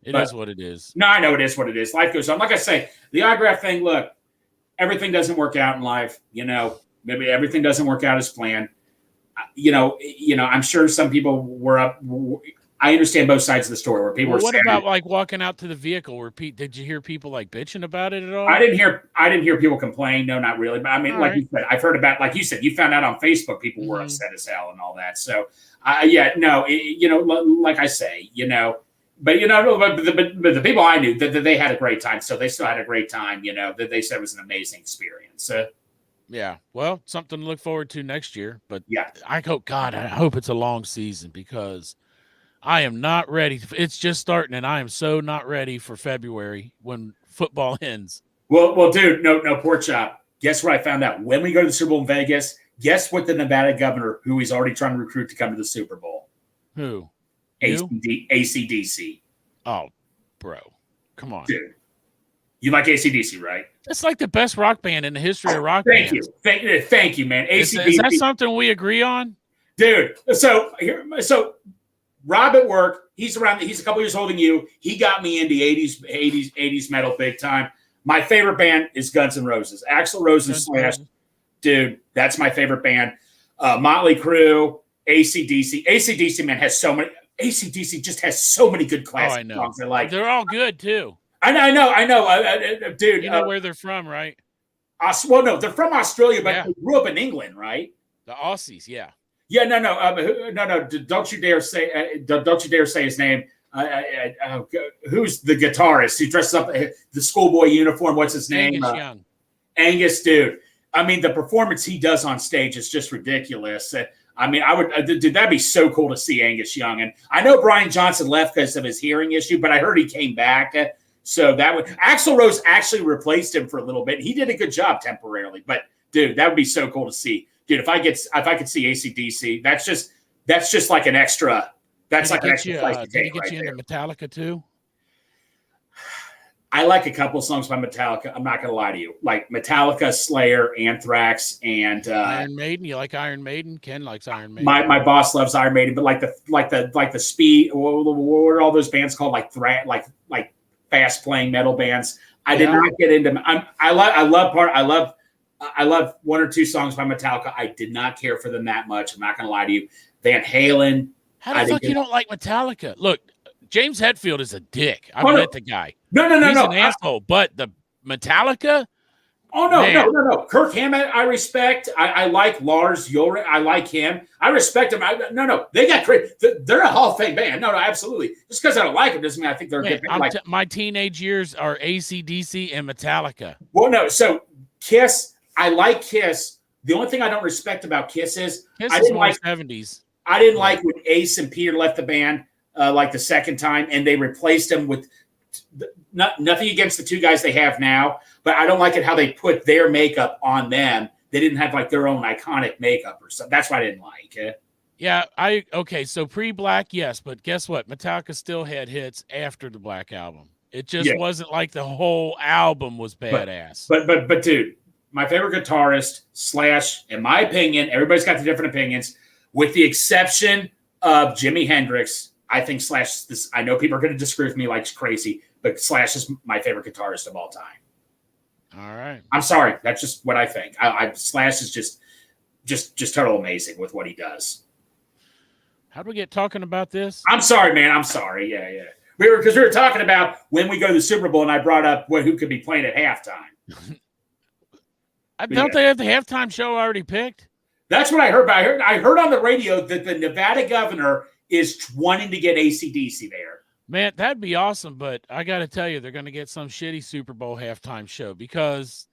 Speaker 4: It is what it is.
Speaker 5: No, I know it is what it is. Life goes on. Like I say, the autograph thing, look, everything doesn't work out in life. Maybe everything doesn't work out as planned. I'm sure some people were up. I understand both sides of the story where people were
Speaker 4: what about like walking out to the vehicle where did you hear people like bitching about it at all?
Speaker 5: I didn't hear people complain. No, not really. But I mean, you said, I've heard about, like you said, you found out on Facebook, people were upset as hell and all that. So like I say, but the people I knew that they had a great time. So they still had a great time, that they said it was an amazing experience.
Speaker 4: Yeah. Well, something to look forward to next year, but
Speaker 5: yeah,
Speaker 4: I hope it's a long season because I am not ready. It's just starting, and I am so not ready for February when football ends.
Speaker 5: Well, dude, no pork chop. Guess what I found out? When we go to the Super Bowl in Vegas, guess what the Nevada governor, who he's already trying to recruit to come to the Super Bowl?
Speaker 4: Who?
Speaker 5: AC/DC.
Speaker 4: Oh, bro. Come on.
Speaker 5: Dude. You like AC/DC, right?
Speaker 4: That's like the best rock band in the history of rock bands.
Speaker 5: Thank you, man. AC/DC.
Speaker 4: Is that something we agree on?
Speaker 5: Dude, so Rob at work, he's a couple years older than you. He got me into 80s metal big time. My favorite band is Guns N' Roses. Axl Rose and Slash. Dude, that's my favorite band. Motley Crue, AC/DC. AC/DC, man, has so many. AC/DC just has so many good classic songs.
Speaker 4: They're all good too.
Speaker 5: I know, dude.
Speaker 4: You know where they're from, right?
Speaker 5: Well, no, they're from Australia, but they grew up in England, right?
Speaker 4: The Aussies, yeah.
Speaker 5: Yeah, no. Don't you dare say his name. Who's the guitarist? He dresses up the schoolboy uniform. What's his name?
Speaker 4: Angus Young.
Speaker 5: Angus, dude. I mean, the performance he does on stage is just ridiculous. I mean, dude, that'd be so cool to see Angus Young. And I know Brian Johnson left because of his hearing issue, but I heard he came back. So Axl Rose actually replaced him for a little bit. He did a good job temporarily, but dude, that would be so cool to see. Dude, if I could see AC/DC, that's just like an extra. That's like an extra place to take.
Speaker 4: Did he get you into Metallica too?
Speaker 5: I like a couple of songs by Metallica. I'm not gonna lie to you, like Metallica, Slayer, Anthrax, and
Speaker 4: Iron Maiden. You like Iron Maiden? Ken likes Iron Maiden.
Speaker 5: My boss loves Iron Maiden, but like the Speed. What are all those bands called? Like fast playing metal bands. I did not get into. I love one or two songs by Metallica. I did not care for them that much. I'm not going to lie to you. Van Halen.
Speaker 4: How the fuck you don't like Metallica? Look, James Hetfield is a dick. I met the guy.
Speaker 5: No.
Speaker 4: He's an asshole. But the Metallica.
Speaker 5: Oh no. Kirk Hammett, I respect. I like Lars Ulrich. I like him. I respect him. No. They got great. They're a Hall of Fame band. No, absolutely. Just because I don't like them doesn't mean I think they're a good band.
Speaker 4: My teenage years are AC/DC and Metallica.
Speaker 5: Well, no. So Kiss. I like Kiss. The only thing I don't respect about Kiss is
Speaker 4: Kiss is more 70s.
Speaker 5: I didn't like when Ace and Peter left the band like the second time, and they replaced them with nothing against the two guys they have now, but I don't like it how they put their makeup on them. They didn't have like their own iconic makeup or something. That's what I didn't like.
Speaker 4: Yeah, so pre-Black, yes, but guess what? Metallica still had hits after the Black album. It just wasn't like the whole album was badass.
Speaker 5: But dude, my favorite guitarist / in my opinion, everybody's got the different opinions, with the exception of Jimi Hendrix. I think / this. I know people are going to disagree with me like crazy, but / is my favorite guitarist of all time.
Speaker 4: All right,
Speaker 5: I'm sorry, that's just what I think. / is just total amazing with what he does.
Speaker 4: How do we get talking about this?
Speaker 5: I'm sorry, man. I'm sorry. Yeah. We were talking about when we go to the Super Bowl, and I brought up who could be playing at halftime.
Speaker 4: Don't they have the halftime show already picked?
Speaker 5: That's what I heard. But I heard on the radio that the Nevada governor is wanting to get AC/DC there.
Speaker 4: Man, that'd be awesome. But I got to tell you, they're going to get some shitty Super Bowl halftime show because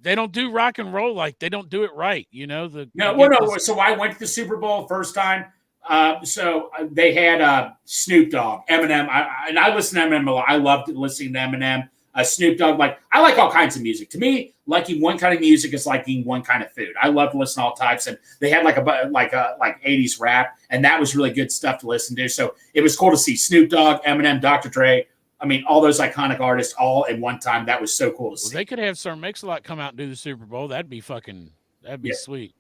Speaker 4: they don't do rock and roll they don't do it right. So
Speaker 5: I went to the Super Bowl first time. So they had Snoop Dogg, Eminem, and I listen to Eminem a lot. I loved listening to Eminem. Snoop Dogg, I like all kinds of music. To me, liking one kind of music is like eating one kind of food. I love to listen to all types, and they had like 80s rap, and that was really good stuff to listen to. So it was cool to see Snoop Dogg, Eminem, Dr. Dre. I mean, all those iconic artists all in one time. That was so cool to see.
Speaker 4: They could have Sir Mix-a-Lot come out and do the Super Bowl. That'd be sweet.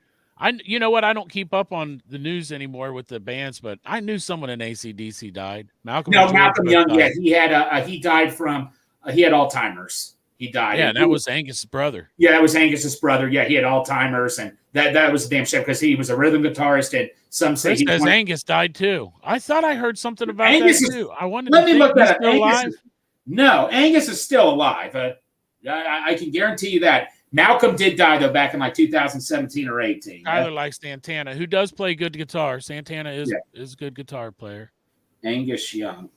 Speaker 4: You know what? I don't keep up on the news anymore with the bands, but I knew someone in AC/DC died. Malcolm
Speaker 5: Young. Yeah, he died from he had Alzheimer's. He died.
Speaker 4: Yeah, that was Angus's brother.
Speaker 5: Yeah, that was Angus's brother. Yeah, he had Alzheimer's, and that was a damn shame because he was a rhythm guitarist, and some say
Speaker 4: Angus died too. I thought I heard something about Angus that too. I wanted
Speaker 5: let
Speaker 4: to
Speaker 5: me look that up.
Speaker 4: Alive.
Speaker 5: No, Angus is still alive. I can guarantee you that. Malcolm did die, though, back in 2017 or 18.
Speaker 4: Tyler likes Santana, who does play good guitar. Santana is a good guitar player.
Speaker 5: Angus Young.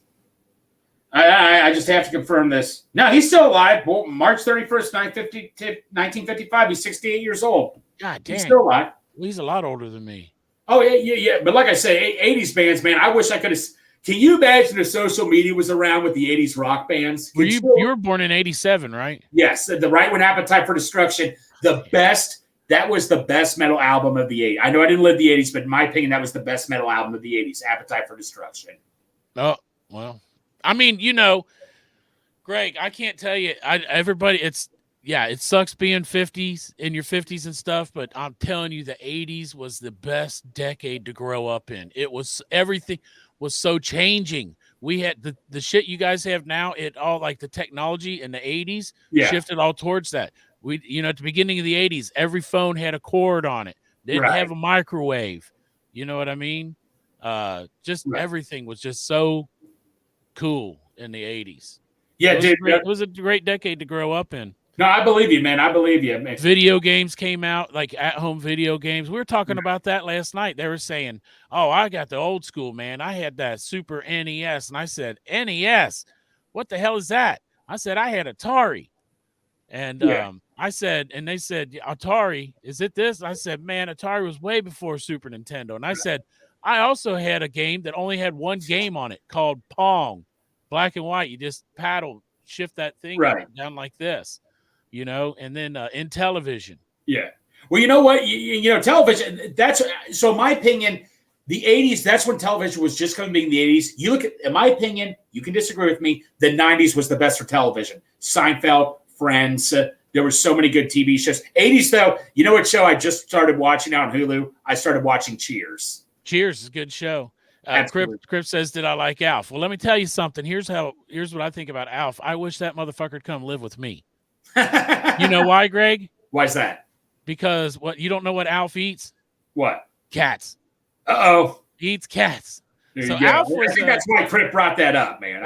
Speaker 5: I just have to confirm this. No, he's still alive. March 31st, 1955. He's 68 years old.
Speaker 4: God damn.
Speaker 5: He's still alive.
Speaker 4: Well, he's a lot older than me.
Speaker 5: Oh, yeah. But like I say, 80s bands, man, I wish I could have. Can you imagine if social media was around with the 80s rock bands?
Speaker 4: You were born in 87, right?
Speaker 5: Yes. The right one, Appetite for Destruction. That was the best metal album of the 80s. I know I didn't live the 80s, but in my opinion, that was the best metal album of the 80s, Appetite for Destruction.
Speaker 4: Oh, well. I mean, Greg, I can't tell you. It sucks being 50s in your 50s and stuff, but I'm telling you, the 80s was the best decade to grow up in. Everything was so changing. We had the shit you guys have now, it all like the technology in the 80s shifted all towards that. We, at the beginning of the 80s, every phone had a cord on it. They didn't have a microwave. You know what I mean? Everything was just so cool in the 80s.
Speaker 5: Yeah,
Speaker 4: it was a great decade to grow up in.
Speaker 5: No, I believe you, man. I believe you. Man.
Speaker 4: Video games came out, like at-home video games. We were talking about that last night. They were saying, oh, I got the old school, man. I had that Super NES. And I said, NES? What the hell is that? I said, I had Atari. And I said, and they said, Atari, is it this? I said, man, Atari was way before Super Nintendo. And I said, I also had a game that only had one game on it called Pong. Black and white. You just shift that thing down like this. And then in television. Yeah.
Speaker 5: Well, you know what? Television, so in my opinion, the 80s, that's when television was just coming in the 80s. You look at, in my opinion, you can disagree with me, the 90s was the best for television. Seinfeld, Friends, there were so many good TV shows. 80s, though, you know what show I just started watching out on Hulu? I started watching Cheers.
Speaker 4: Cheers is a good show. Crip says, did I like Alf? Well, let me tell you something. Here's what I think about Alf. I wish that motherfucker'd come live with me. You know why, Greg?
Speaker 5: Why's that?
Speaker 4: Because you don't know what Alf eats?
Speaker 5: What?
Speaker 4: Cats.
Speaker 5: Uh-oh.
Speaker 4: He eats cats. So
Speaker 5: Alf was, I think that's why Crip brought that up, man.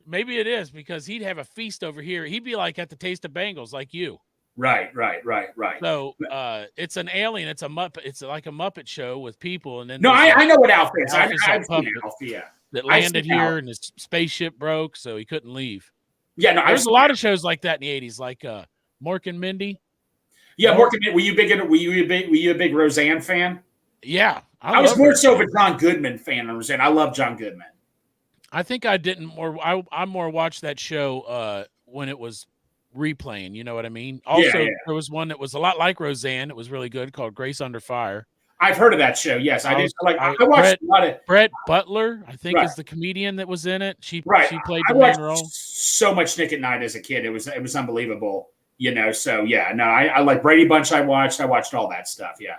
Speaker 4: Maybe it is because he'd have a feast over here. He'd be like at the Taste of Bengals, like you.
Speaker 5: Right.
Speaker 4: So it's an alien. It's a Muppet. It's like a Muppet show with people. And then
Speaker 5: I know what Alf is. I've
Speaker 4: seen Alf, that landed here and his spaceship broke, so he couldn't leave.
Speaker 5: Yeah, no,
Speaker 4: there's a lot of shows like that in the 80s, like Mork and Mindy.
Speaker 5: Yeah, Mork and Mindy. Were you a big Roseanne fan?
Speaker 4: Yeah,
Speaker 5: I was
Speaker 4: love
Speaker 5: more so of a
Speaker 4: Roseanne.
Speaker 5: John Goodman fan. I'm saying I love John Goodman.
Speaker 4: I think I didn't more. I more watched that show when it was replaying. You know what I mean?
Speaker 5: Yeah,
Speaker 4: Also,
Speaker 5: yeah.
Speaker 4: there was one that was a lot like Roseanne. It was really good called Grace Under Fire.
Speaker 5: I've heard of that show. Yes, I did. Like I watched
Speaker 4: Brett,
Speaker 5: a lot of.
Speaker 4: Brett Butler, I think,
Speaker 5: Right.
Speaker 4: is the comedian that was in it. She played
Speaker 5: I
Speaker 4: the
Speaker 5: watched
Speaker 4: main role.
Speaker 5: so much Nick at Night as a kid. It was unbelievable. So yeah, no, I like Brady Bunch. I watched all that stuff. Yeah.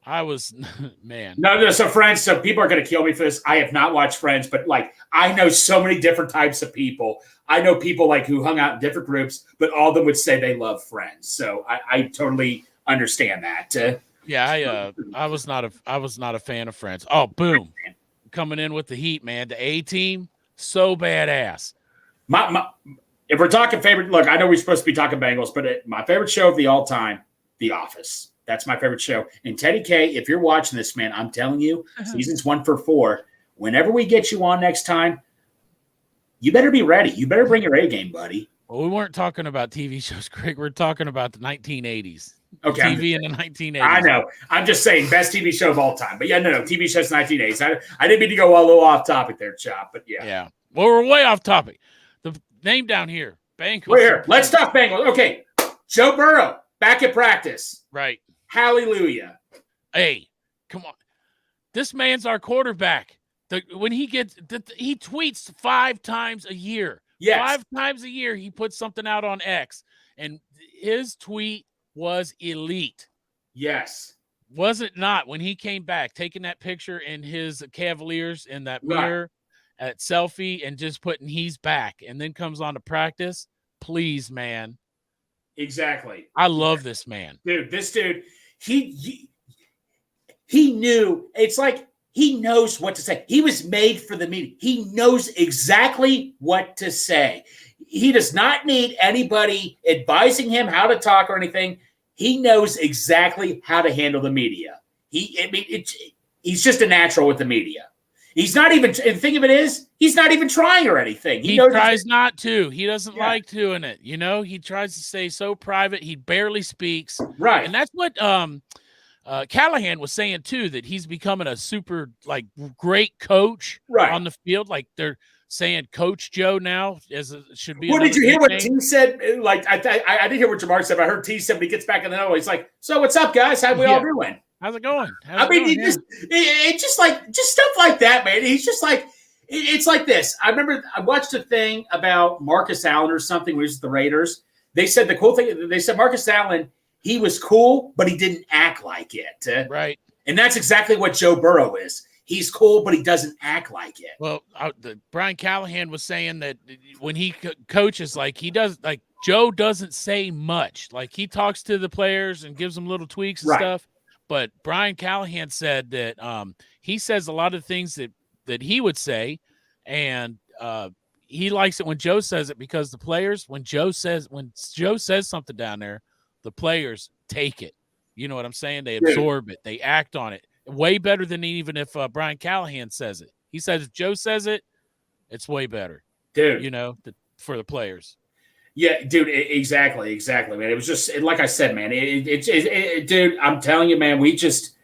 Speaker 4: I was man.
Speaker 5: No. So Friends. So people are going to kill me for this. I have not watched Friends, but like I know so many different types of people. I know people like who hung out in different groups, but all of them would say they love Friends. So I totally understand that.
Speaker 4: Yeah, I was not a fan of Friends. Oh, boom. Coming in with the heat, man. The A-Team, so badass.
Speaker 5: If we're talking favorite, look, I know we're supposed to be talking Bengals, but my favorite show of the all time, The Office. That's my favorite show. And Teddy K, if you're watching this, man, I'm telling you, seasons 1 for 4. Whenever we get you on next time, you better be ready. You better bring your A game, buddy.
Speaker 4: Well, we weren't talking about TV shows, Craig. We're talking about the 1980s.
Speaker 5: Okay.
Speaker 4: TV in the 1980s.
Speaker 5: I know. I'm just saying, best TV show of all time. But yeah, no. TV shows 1980s. I didn't mean to go a little off topic there, Chop. But yeah.
Speaker 4: Yeah. Well, we're way off topic. The name down here, Bengals.
Speaker 5: We're here. Let's talk Bengals. Okay. Joe Burrow, back at practice.
Speaker 4: Right.
Speaker 5: Hallelujah.
Speaker 4: Hey, come on. This man's our quarterback. When he tweets 5 times a year.
Speaker 5: Yes.
Speaker 4: 5 times a year he puts something out on X, and his tweet was elite.
Speaker 5: Yes.
Speaker 4: Was it not when he came back, taking that picture in his Cavaliers in that mirror at selfie and just putting he's back, and then comes on to practice? Please, man.
Speaker 5: Exactly.
Speaker 4: I love this man.
Speaker 5: Dude, this dude, he knew. It's like he knows what to say. He was made for the media. He knows exactly what to say. He does not need anybody advising him how to talk or anything. He knows exactly how to handle the media. He's just a natural with the media. He's not even, and the thing of it is, he's not even trying or anything.
Speaker 4: He tries not to. He doesn't like doing it. You know, he tries to stay so private. He barely speaks.
Speaker 5: Right.
Speaker 4: And that's what Callahan was saying too, that he's becoming a super great coach on the field. Like they're saying Coach Joe now should be.
Speaker 5: Well, did you hear what T said? Like I didn't hear what Jamar said, but I heard T said when he gets back in the huddle, he's like, "So what's up, guys? How we all doing?
Speaker 4: How's it going?"
Speaker 5: It's just stuff like that, man. He's just like, it's like this. I remember I watched a thing about Marcus Allen or something, which was the Raiders. They said the cool thing. They said Marcus Allen, he was cool, but he didn't act like it.
Speaker 4: Right.
Speaker 5: And that's exactly what Joe Burrow is. He's cool, but he doesn't act like it.
Speaker 4: Well, Brian Callahan was saying that when he coaches, Joe doesn't say much. Like he talks to the players and gives them little tweaks and stuff. But Brian Callahan said that he says a lot of things that he would say, and he likes it when Joe says it because the players, when Joe says something down there, the players take it. You know what I'm saying? They absorb it. They act on it way better than even if Brian Callahan says it. He says if Joe says it, it's way better,
Speaker 5: dude.
Speaker 4: You know, for the players.
Speaker 5: Yeah, dude, exactly, man. It was just like I said, man. Dude, I'm telling you, man. We just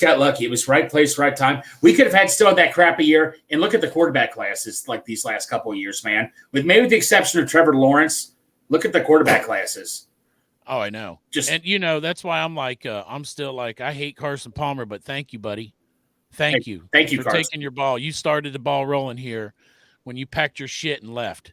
Speaker 5: got lucky. It was right place, right time. We could have had still that crappy year. And look at the quarterback classes like these last couple of years, man. With maybe the exception of Trevor Lawrence, look at the quarterback classes.
Speaker 4: Oh, I know. That's why I'm like, I'm still like, I hate Carson Palmer, but thank you, buddy. Thank you
Speaker 5: for
Speaker 4: Carson. Taking your ball. You started the ball rolling here when you packed your shit and left.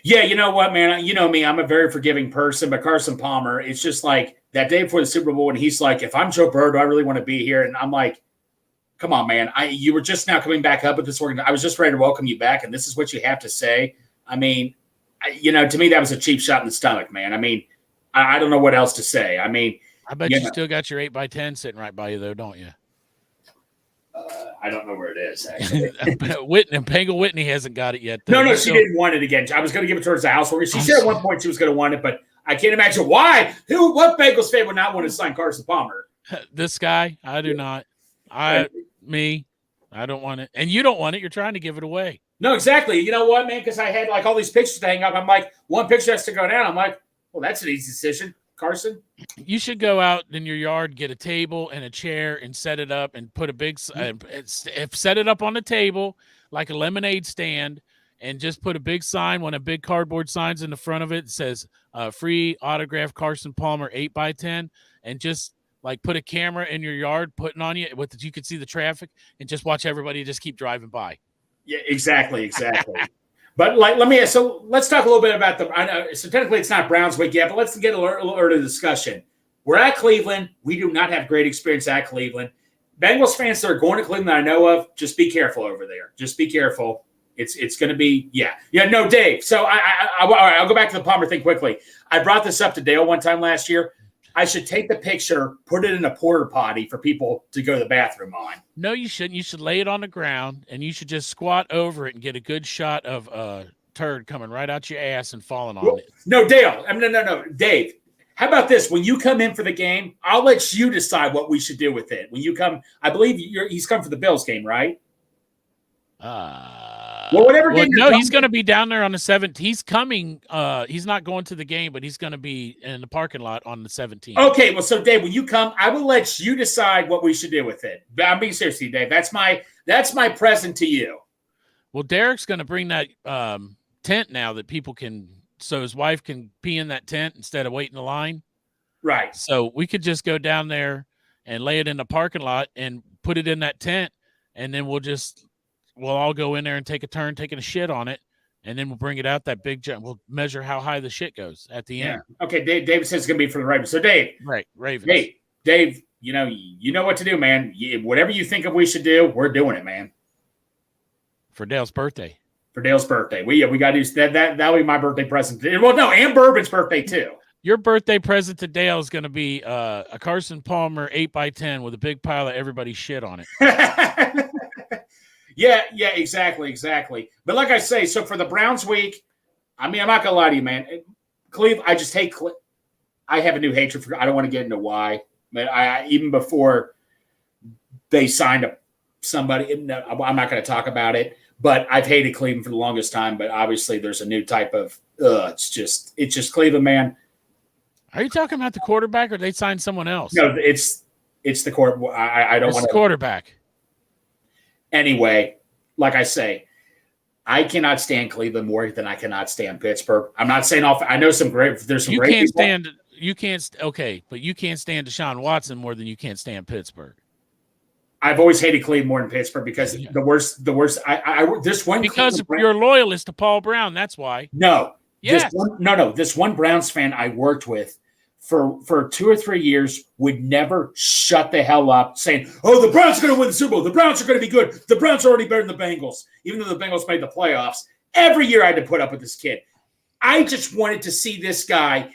Speaker 5: Yeah, you know what, man? You know me. I'm a very forgiving person, but Carson Palmer, it's just like that day before the Super Bowl, and he's like, if I'm Joe Burrow, do I really want to be here? And I'm like, come on, man. You were just now coming back up with this organization. I was just ready to welcome you back, and this is what you have to say. I mean, to me, that was a cheap shot in the stomach, man. I mean, I don't know what else to say. I mean,
Speaker 4: I bet you still got your 8x10 sitting right by you, though, don't you?
Speaker 5: I don't know where it is, actually.
Speaker 4: Pangle Whitney hasn't got it yet.
Speaker 5: No, she didn't want it again. I was going to give it towards the house. She said at one point she was going to want it, but I can't imagine why. What Bengals fan would not want to sign Carson Palmer?
Speaker 4: This guy, I do not. I don't want it. And you don't want it. You're trying to give it away.
Speaker 5: No, exactly. You know what, man? Because I had like all these pictures to hang up. I'm like, one picture has to go down. I'm like, well, that's an easy decision. Carson?
Speaker 4: You should go out in your yard, get a table and a chair, and set it up, and put a big set it up on the table like a lemonade stand, and just put a big sign, one of big cardboard signs in the front of it that says free autograph Carson Palmer 8x10, and just like put a camera in your yard, putting on you with you could see the traffic, and just watch everybody just keep driving by.
Speaker 5: Yeah, exactly. But let's talk a little bit about I know, so technically it's not Browns week yet, but let's get a little early discussion. We're at Cleveland. We do not have great experience at Cleveland. Bengals fans that are going to Cleveland that I know of, just be careful over there. Just be careful. It's going to be, no, Dave. So I'll go back to the Palmer thing quickly. I brought this up to Dale one time last year. I should take the picture, put it in a porta potty for people to go to the bathroom on.
Speaker 4: No, you shouldn't. You should lay it on the ground, and you should just squat over it and get a good shot of turd coming right out your ass and falling on it.
Speaker 5: No, Dale. No, Dave. How about this? When you come in for the game, I'll let you decide what we should do with it. When you come, I believe he's come for the Bills game, right? Whatever game.
Speaker 4: No, he's going to be down there on the 17th. He's coming. He's not going to the game, but he's going to be in the parking lot on the 17th.
Speaker 5: Okay, well, so Dave, when you come, I will let you decide what we should do with it. But I'm being serious, Dave. That's my present to you.
Speaker 4: Well, Derek's going to bring that tent now that people can, so his wife can pee in that tent instead of waiting in line.
Speaker 5: Right.
Speaker 4: So we could just go down there and lay it in the parking lot and put it in that tent, and then we'll all go in there and take a turn taking a shit on it, and then we'll bring it out that big jump. We'll measure how high the shit goes at the end.
Speaker 5: Okay, David says it's going to be for the Ravens. So, Dave.
Speaker 4: Right, Ravens.
Speaker 5: Dave, you know what to do, man. Whatever you think of we should do, we're doing it, man.
Speaker 4: For Dale's birthday.
Speaker 5: We got to do that. That'll be my birthday present. Well, no, and Bourbon's birthday, too.
Speaker 4: Your birthday present to Dale is going to be a Carson Palmer 8x10 with a big pile of everybody's shit on it.
Speaker 5: Yeah, exactly. But like I say, so for the Browns week, I mean, I'm not gonna lie to you, man. Cleveland, I just hate. I have a new hatred for. I don't want to get into why, but I even before they signed somebody, I'm not going to talk about it. But I've hated Cleveland for the longest time. But obviously, there's a new type of. It's just Cleveland, man.
Speaker 4: Are you talking about the quarterback, or they signed someone else?
Speaker 5: No, it's the court. I don't want
Speaker 4: to quarterback.
Speaker 5: Anyway, like I say, I cannot stand Cleveland more than I cannot stand Pittsburgh. I'm not saying I know there's some great people.
Speaker 4: You can't stand Deshaun Watson more than you can't stand Pittsburgh.
Speaker 5: I've always hated Cleveland more than Pittsburgh because the worst.
Speaker 4: Because you're loyalist to Paul Brown. That's why.
Speaker 5: No.
Speaker 4: Yes.
Speaker 5: This one Browns fan I worked with for 2 or 3 years would never shut the hell up saying, "Oh, the Browns are going to win the Super Bowl. The Browns are going to be good. The Browns are already better than the Bengals." Even though the Bengals made the playoffs, every year I had to put up with this kid. I just wanted to see this guy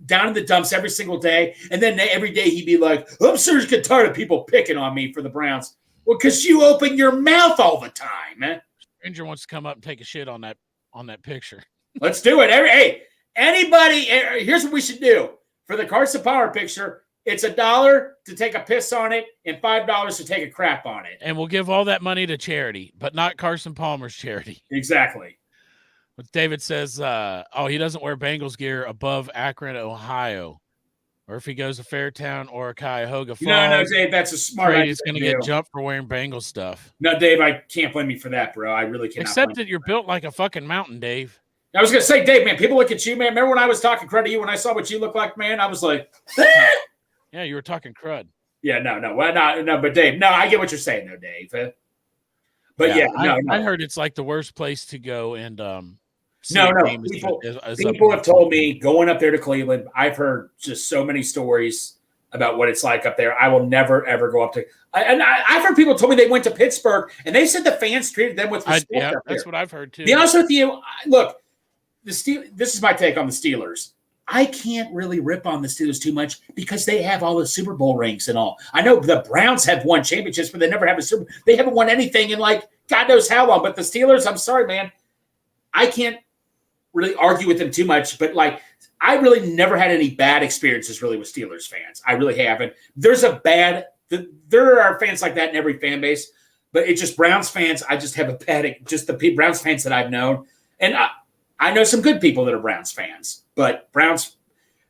Speaker 5: down in the dumps every single day, and then every day he'd be like, "I'm serious, get tired of people picking on me for the Browns." Well, because you open your mouth all the time, man.
Speaker 4: Stranger wants to come up and take a shit on that picture.
Speaker 5: Let's do it. Hey, anybody? Here's what we should do. For the Carson Power picture, it's $1 to take a piss on it and $5 to take a crap on it.
Speaker 4: And we'll give all that money to charity, but not Carson Palmer's charity.
Speaker 5: Exactly.
Speaker 4: But David says, he doesn't wear Bengals gear above Akron, Ohio. Or if he goes to Fairtown or Cuyahoga Falls.
Speaker 5: No, Dave, that's a smart idea.
Speaker 4: He's going to get jumped for wearing Bengals stuff.
Speaker 5: No, Dave, I can't blame you for that, bro. I really cannot.
Speaker 4: Except that you're built like a fucking mountain, Dave.
Speaker 5: I was going to say, Dave, man, people look at you, man. Remember when I was talking crud to you when I saw what you look like, man? I was like,
Speaker 4: yeah, you were talking crud.
Speaker 5: Yeah, no. Well, no, but Dave, no, I get what you're saying, though, Dave. But
Speaker 4: I heard it's like the worst place to go and
Speaker 5: People have told me going up there to Cleveland, I've heard just so many stories about what it's like up there. I will never, ever go up to I've heard people told me they went to Pittsburgh, and they said the fans treated them with respect up there.
Speaker 4: That's what I've heard, too.
Speaker 5: To be honest with you, look, this is my take on the Steelers. I can't really rip on the Steelers too much because they have all the Super Bowl rings and all. I know the Browns have won championships, but they never have a Super Bowl. They haven't won anything in like God knows how long. But the Steelers, I'm sorry, man. I can't really argue with them too much, but like I really never had any bad experiences really with Steelers fans. I really haven't. There are fans like that in every fan base, but it's just Browns fans. I just have just the Browns fans that I've known. And I know some good people that are Browns fans, but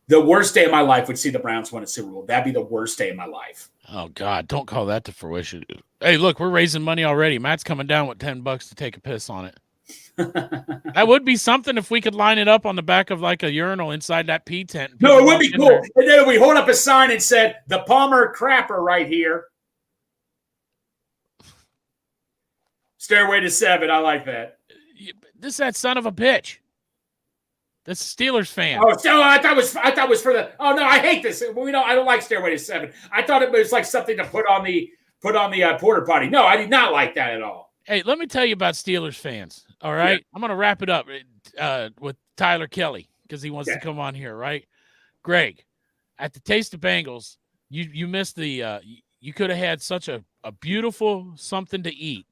Speaker 5: The worst day of my life would see the Browns win a Super Bowl. That'd be the worst day of my life.
Speaker 4: Oh God, don't call that to fruition. Hey, look, we're raising money already. Matt's coming down with $10 to take a piss on it. That would be something if we could line it up on the back of like a urinal inside that pee tent.
Speaker 5: No, it would be cool. And then we hold up a sign and said, "The Palmer Crapper right here." Stairway to 7. I like that.
Speaker 4: This is that son of a bitch. That's a Steelers fan.
Speaker 5: Oh, so I thought it was for the. Oh no, I hate this. I don't like Stairway to 7. I thought it was like something to put on the porta potty. No, I did not like that at all.
Speaker 4: Hey, let me tell you about Steelers fans. All right, yeah. I'm gonna wrap it up with Tyler Kelly because he wants to come on here, right? Greg, at the Taste of Bengals, you missed the. You could have had such a beautiful something to eat.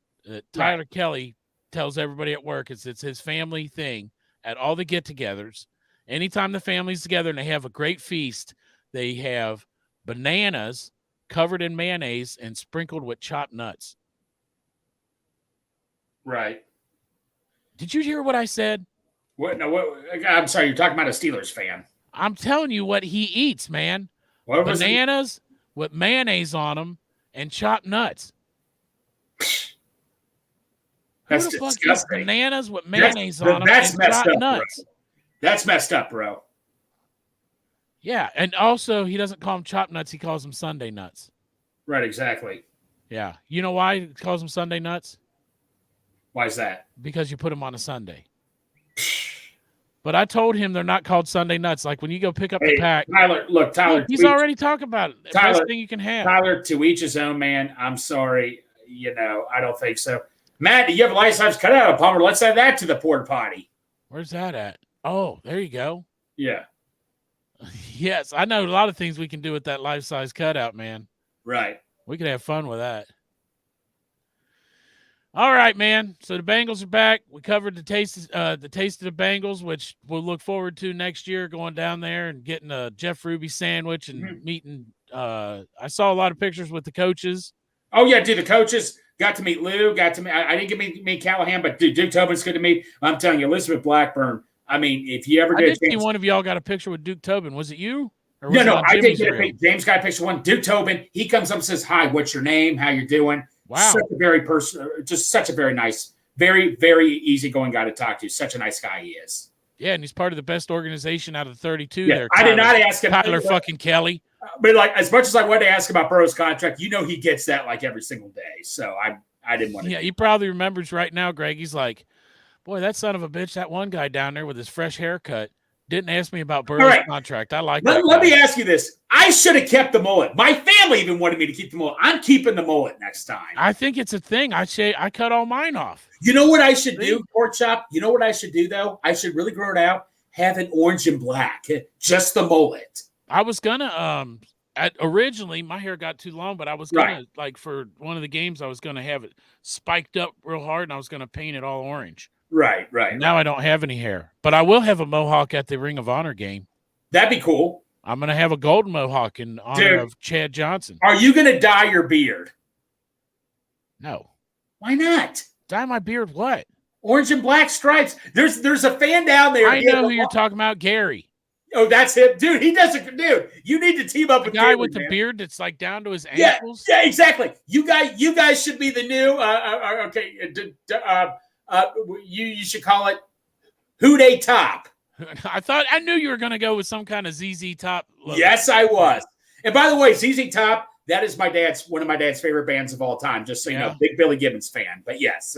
Speaker 4: Tyler Kelly tells everybody at work it's his family thing. At all the get-togethers, anytime the family's together and they have a great feast, they have bananas covered in mayonnaise and sprinkled with chopped nuts.
Speaker 5: Right.
Speaker 4: Did you hear what I said?
Speaker 5: What? No. What? I'm sorry. You're talking about a Steelers fan.
Speaker 4: I'm telling you what he eats, man.
Speaker 5: What
Speaker 4: bananas with mayonnaise on them and chopped nuts.
Speaker 5: That's
Speaker 4: Who the fuck
Speaker 5: disgusting.
Speaker 4: eats bananas with mayonnaise on them
Speaker 5: that's
Speaker 4: and
Speaker 5: messed
Speaker 4: chopped
Speaker 5: up,
Speaker 4: nuts?
Speaker 5: Bro. That's messed up, bro.
Speaker 4: Yeah, and also he doesn't call them chopped nuts. He calls them Sunday nuts.
Speaker 5: Right, exactly.
Speaker 4: Yeah. You know why he calls them Sunday nuts?
Speaker 5: Why is that?
Speaker 4: Because you put them on a Sunday. But I told him they're not called Sunday nuts. Like when you go pick up the pack.
Speaker 5: Tyler, look,
Speaker 4: he's already talking about it.
Speaker 5: Tyler,
Speaker 4: best thing you can have.
Speaker 5: Tyler, to each his own, man. I'm sorry. I don't think so. Matt, do you have a life-size cutout of Palmer? Let's add that to the porta potty.
Speaker 4: Where's that at? Oh, there you go.
Speaker 5: Yeah.
Speaker 4: Yes, I know a lot of things we can do with that life-size cutout, man.
Speaker 5: Right.
Speaker 4: We could have fun with that. All right, man. So the Bengals are back. We covered the taste of the Bengals, which we'll look forward to next year, going down there and getting a Jeff Ruby sandwich and meeting. I saw a lot of pictures with the coaches.
Speaker 5: Oh, yeah, dude, the coaches got to meet Lou, I didn't get to meet Callahan, but dude, Duke Tobin's good to meet. I'm telling you, Elizabeth Blackburn, I mean, if you ever did
Speaker 4: see one of y'all got a picture with Duke Tobin. Was it you? Or was
Speaker 5: no, I did get a picture. James got a picture one. Duke Tobin, he comes up and says, "Hi, what's your name? How you doing?"
Speaker 4: Wow.
Speaker 5: Such a very nice, very, very easygoing guy to talk to. Such a nice guy he is.
Speaker 4: Yeah, and he's part of the best organization out of the 32
Speaker 5: there.
Speaker 4: I
Speaker 5: did not ask him.
Speaker 4: Tyler fucking Kelly.
Speaker 5: But like, as much as I wanted to ask about Burrow's contract, he gets that like every single day. So I didn't want to.
Speaker 4: Yeah, he probably remembers right now, Greg. He's like, boy, that son of a bitch, that one guy down there with his fresh haircut didn't ask me about Burrow's contract. I like that.
Speaker 5: Let me ask you this. I should have kept the mullet. My family even wanted me to keep the mullet. I'm keeping the mullet next time.
Speaker 4: I think it's a thing. I cut all mine off.
Speaker 5: You know what I should do, Pork Chop? You know what I should do, though? I should really grow it out, have it orange and black, just the mullet.
Speaker 4: I was going to originally my hair got too long, but I was gonna like for one of the games I was gonna have it spiked up real hard and I was gonna paint it all orange.
Speaker 5: Right.
Speaker 4: Now I don't have any hair, but I will have a mohawk at the Ring of Honor game.
Speaker 5: That'd be cool.
Speaker 4: I'm gonna have a golden mohawk in honor of Chad Johnson.
Speaker 5: Are you gonna dye your beard?
Speaker 4: No.
Speaker 5: Why not?
Speaker 4: Dye my beard what?
Speaker 5: Orange and black stripes. There's a fan down there.
Speaker 4: I know who you're talking about, Gary.
Speaker 5: Oh, that's him, dude. He doesn't, dude. You need to team up with
Speaker 4: the guy
Speaker 5: Gary,
Speaker 4: with the
Speaker 5: man.
Speaker 4: beard that's like down to his ankles.
Speaker 5: Yeah, exactly. You guys should be the new. You should call it Who They Top.
Speaker 4: I knew you were gonna go with some kind of ZZ Top logo.
Speaker 5: Yes, I was. And by the way, ZZ Top, that is one of my dad's favorite bands of all time. Just so you know, big Billy Gibbons fan. But yes.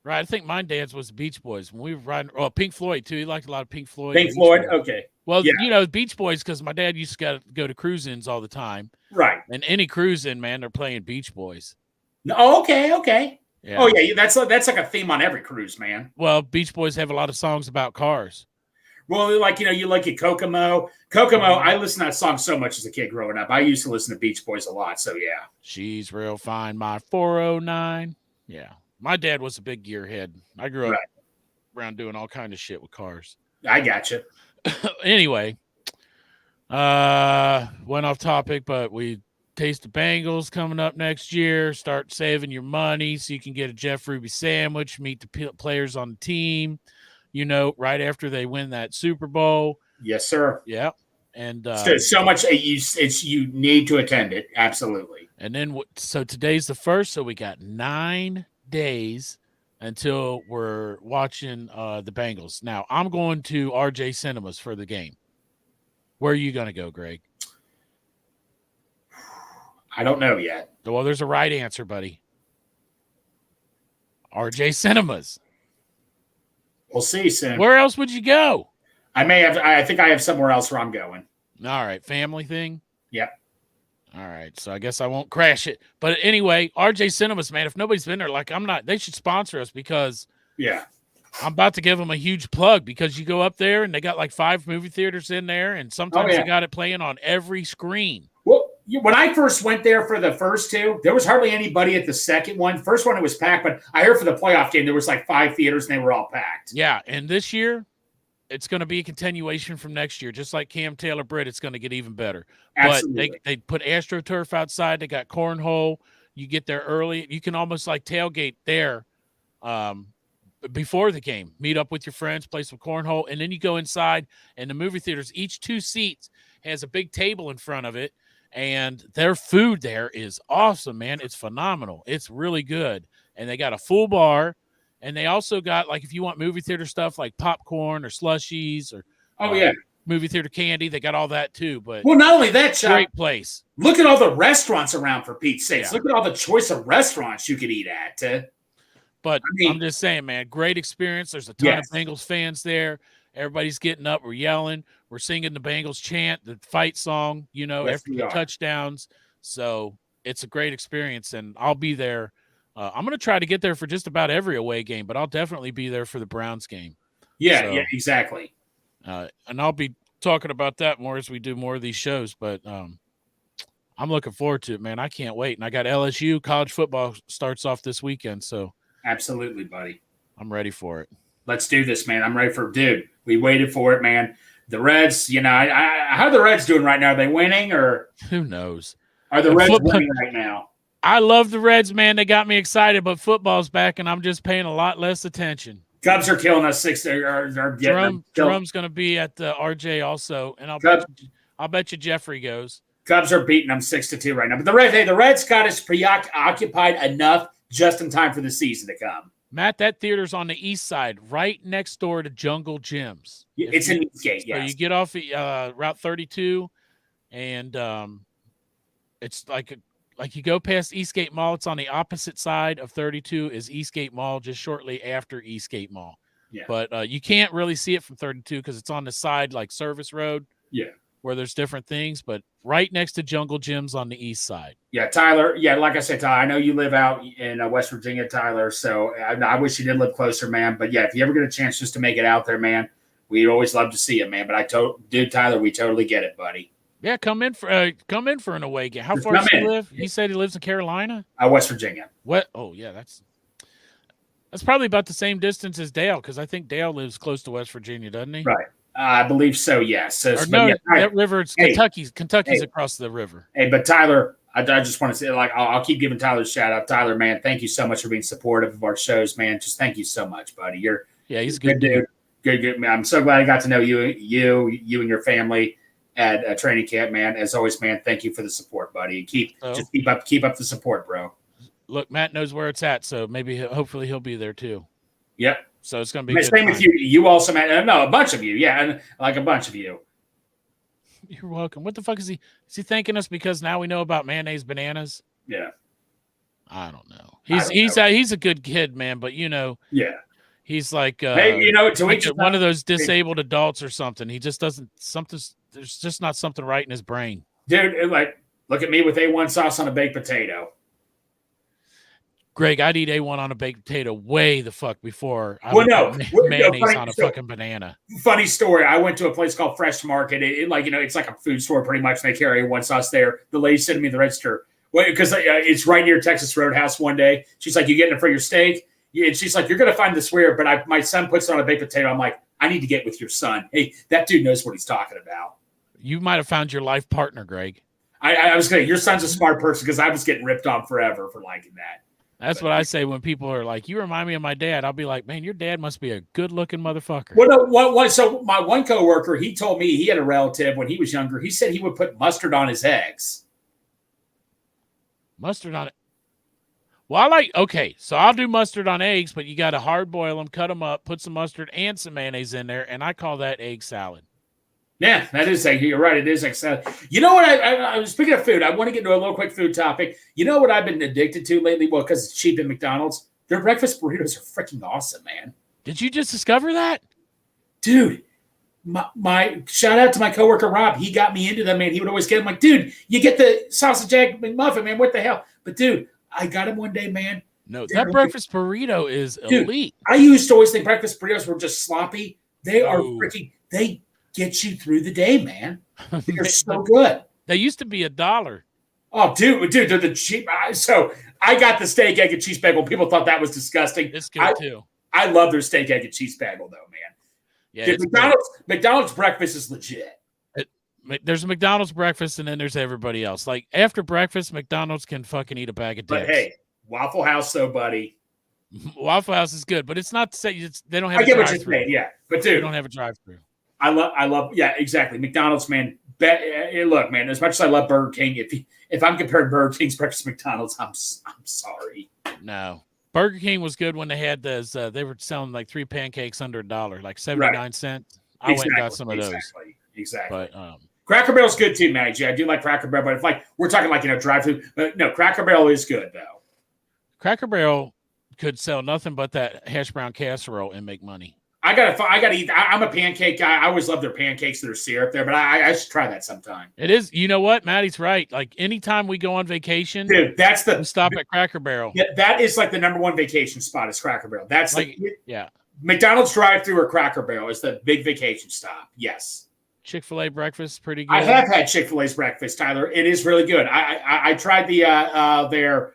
Speaker 4: Right, I think my dad's was the Beach Boys. When we were riding, Pink Floyd too. He liked a lot of Pink Floyd.
Speaker 5: Pink Floyd, okay.
Speaker 4: Well, you know, Beach Boys because my dad used to go to cruise-ins all the time.
Speaker 5: Right.
Speaker 4: And any cruise-in, man, they're playing Beach Boys.
Speaker 5: Oh, okay.
Speaker 4: Yeah.
Speaker 5: Oh, yeah, that's like a theme on every cruise, man.
Speaker 4: Well, Beach Boys have a lot of songs about cars.
Speaker 5: Well, like, you look at Kokomo. I listened to that song so much as a kid growing up. I used to listen to Beach Boys a lot, so yeah.
Speaker 4: She's real fine, my 409. Yeah. My dad was a big gearhead. I grew up around doing all kind of shit with cars.
Speaker 5: I gotcha.
Speaker 4: Anyway, went off topic, but we taste the Bengals coming up next year. Start saving your money so you can get a Jeff Ruby sandwich, meet the players on the team, right after they win that Super Bowl.
Speaker 5: Yes, sir.
Speaker 4: Yeah. And
Speaker 5: so much you need to attend it. Absolutely.
Speaker 4: And then so today's the 1st, so we got 9 days until we're watching the Bengals. Now I'm going to RJ Cinemas for the game. Where are you going to go, Greg?
Speaker 5: I don't know yet.
Speaker 4: Well, there's a right answer, buddy. RJ Cinemas.
Speaker 5: We'll see soon.
Speaker 4: Where else would you go?
Speaker 5: I think I have somewhere else where I'm going.
Speaker 4: All right, family thing?
Speaker 5: Yep.
Speaker 4: All right, so I guess I won't crash it. But anyway, RJ Cinemas, man, if nobody's been there, they should sponsor us because I'm about to give them a huge plug because you go up there and they got like 5 movie theaters in there, and sometimes they got it playing on every screen.
Speaker 5: Well, when I first went there for the first 2, there was hardly anybody at the second one. First one, it was packed, but I heard for the playoff game, there was like 5 theaters and they were all packed.
Speaker 4: Yeah, and this year, it's going to be a continuation from next year. Just like Cam Taylor Britt, it's going to get even better.
Speaker 5: Absolutely.
Speaker 4: But they put AstroTurf outside. They got cornhole. You get there early. You can almost like tailgate there before the game. Meet up with your friends, play some cornhole, and then you go inside. And the movie theaters, each 2 seats has a big table in front of it, and their food there is awesome, man. It's phenomenal. It's really good. And they got a full bar. And they also got, like, if you want movie theater stuff like popcorn or slushies or movie theater candy, they got all that too. But
Speaker 5: well, not only that, Chuck,
Speaker 4: great place.
Speaker 5: Look at all the restaurants around, for Pete's sakes.
Speaker 4: Yeah.
Speaker 5: Look at all the choice of restaurants you could eat at.
Speaker 4: But I'm just saying, man, great experience. There's a ton of Bengals fans there. Everybody's getting up. We're yelling. We're singing the Bengals chant, the fight song, after the touchdowns. So it's a great experience, and I'll be there. I'm going to try to get there for just about every away game, but I'll definitely be there for the Browns game.
Speaker 5: Yeah, exactly.
Speaker 4: And I'll be talking about that more as we do more of these shows, but I'm looking forward to it, man. I can't wait. And I got LSU. College football starts off this weekend, so.
Speaker 5: Absolutely, buddy.
Speaker 4: I'm ready for it.
Speaker 5: Let's do this, man. I'm ready for it. Dude, we waited for it, man. The Reds, how are the Reds doing right now? Are they winning or?
Speaker 4: Who knows?
Speaker 5: Are the Reds winning right now?
Speaker 4: I love the Reds, man. They got me excited, but football's back, and I'm just paying a lot less attention.
Speaker 5: Cubs are killing us.
Speaker 4: Jerome's going to be at the RJ also, and I'll bet you Jeffrey goes.
Speaker 5: Cubs are beating them 6-2 right now. But the Reds got us preoccupied enough just in time for the season to come.
Speaker 4: Matt, that theater's on the east side, right next door to Jungle Gyms.
Speaker 5: It's in Eastgate, yes.
Speaker 4: So you get off Route 32, and it's like you go past Eastgate Mall. It's on the opposite side of 32 is Eastgate Mall, just shortly after Eastgate Mall.
Speaker 5: Yeah.
Speaker 4: But you can't really see it from 32 because it's on the side like Service Road.
Speaker 5: Yeah.
Speaker 4: Where there's different things, but right next to Jungle Gyms on the east side.
Speaker 5: Yeah, Tyler. Yeah, like I said, Tyler, I know you live out in West Virginia, Tyler, so I wish you did live closer, man. But, yeah, if you ever get a chance just to make it out there, man, we'd always love to see it, man. But Tyler, we totally get it, buddy.
Speaker 4: Yeah, come in for an away game. How far does he live? He said he lives in Carolina?
Speaker 5: West Virginia.
Speaker 4: What? Oh, yeah, that's probably about the same distance as Dale because I think Dale lives close to West Virginia, doesn't he?
Speaker 5: Right. I believe so, yes.
Speaker 4: That river, it's Kentucky's across the river.
Speaker 5: Hey, but Tyler, I just want to say, I'll keep giving Tyler a shout out. Tyler, man, thank you so much for being supportive of our shows, man. Just thank you so much, buddy.
Speaker 4: He's a good dude.
Speaker 5: Good, man. I'm so glad I got to know you and your family at training camp, man. As always, man, thank you for the support, buddy. Keep up the support, bro.
Speaker 4: Look, Matt knows where it's at, so hopefully he'll be there too.
Speaker 5: Yep.
Speaker 4: So it's going to be
Speaker 5: same with you. You also, man. No, a bunch of you. Yeah, like a bunch of you.
Speaker 4: You're welcome. What the fuck is he? Is he thanking us because now we know about mayonnaise bananas?
Speaker 5: Yeah.
Speaker 4: I don't know. He's a good kid, man. But
Speaker 5: Yeah.
Speaker 4: He's like
Speaker 5: hey,
Speaker 4: one of those disabled adults or something. He just doesn't There's just not something right in his brain,
Speaker 5: dude. Look at me with A1 sauce on a baked potato.
Speaker 4: Greg, I'd eat A1 on a baked potato way the fuck before I would put mayonnaise on a fucking banana.
Speaker 5: Funny story. I went to a place called Fresh Market. It's like a food store pretty much. They carry A1 sauce there. The lady said to me at the register, because it's right near Texas Roadhouse one day. She's like, you getting it for your steak? Yeah, and she's like, you're going to find this weird, but my son puts it on a baked potato. I'm like, I need to get with your son. Hey, that dude knows what he's talking about.
Speaker 4: You might have found your life partner, Greg.
Speaker 5: I was going to, your son's a smart person because I was getting ripped on forever for liking that.
Speaker 4: That's what I say when people are like, "You remind me of my dad." I'll be like, "Man, your dad must be a good-looking motherfucker."
Speaker 5: So my one coworker, he told me he had a relative when he was younger. He said he would put mustard on his eggs.
Speaker 4: Mustard on it. Well, so I'll do mustard on eggs, but you got to hard boil them, cut them up, put some mustard and some mayonnaise in there, and I call that egg salad.
Speaker 5: Yeah, that is you're right. It is egg salad. You know what? I speaking of food, I want to get into a little quick food topic. You know what I've been addicted to lately? Well, because it's cheap at McDonald's. Their breakfast burritos are freaking awesome, man.
Speaker 4: Did you just discover that?
Speaker 5: Dude, my shout out to my coworker Rob. He got me into them, man. He would always get them like, dude, you get the sausage egg McMuffin, man. What the hell? But dude, I got him one day, man.
Speaker 4: No, that breakfast burrito is elite.
Speaker 5: I used to always think breakfast burritos were just sloppy. They are freaking. They get you through the day, man. They're so good.
Speaker 4: They used to be $1.
Speaker 5: Oh, dude, they're the cheap. So I got the steak, egg, and cheese bagel. People thought that was disgusting.
Speaker 4: It's good too.
Speaker 5: I love their steak, egg, and cheese bagel, though, man.
Speaker 4: Yeah,
Speaker 5: dude, McDonald's breakfast is legit.
Speaker 4: There's a McDonald's breakfast, and then there's everybody else. Like after breakfast, McDonald's can fucking eat a bag of dips.
Speaker 5: But hey, Waffle House, though, buddy.
Speaker 4: Waffle House is good, but it's not to say they don't have.
Speaker 5: I get what you're saying, yeah, but dude,
Speaker 4: they don't have a drive-through.
Speaker 5: I love, yeah, exactly. McDonald's, man. Look, man. As much as I love Burger King, if I'm comparing Burger King's breakfast to McDonald's, I'm sorry.
Speaker 4: No, Burger King was good when they had those. They were selling like 3 pancakes under $1, like 79 cents. I went and got some of those.
Speaker 5: Exactly.
Speaker 4: But
Speaker 5: Cracker Barrel's good too, Maggie. I do like Cracker Barrel, but if we're talking drive-through, but no, Cracker Barrel is good though.
Speaker 4: Cracker Barrel could sell nothing but that hash brown casserole and make money.
Speaker 5: I gotta eat. I'm a pancake guy. I always love their pancakes, their syrup there, but I should try that sometime.
Speaker 4: It is. You know what? Maddie's right. Like anytime we go on vacation,
Speaker 5: dude, we
Speaker 4: stop at Cracker Barrel.
Speaker 5: That is like the number one vacation spot is Cracker Barrel. That's
Speaker 4: yeah.
Speaker 5: McDonald's drive-through or Cracker Barrel is the big vacation stop. Yes.
Speaker 4: Chick-fil-A breakfast, pretty good.
Speaker 5: I have had Chick-fil-A's breakfast, Tyler. It is really good. I tried their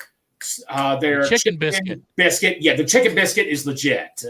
Speaker 4: chicken biscuit.
Speaker 5: Yeah, the chicken biscuit is legit.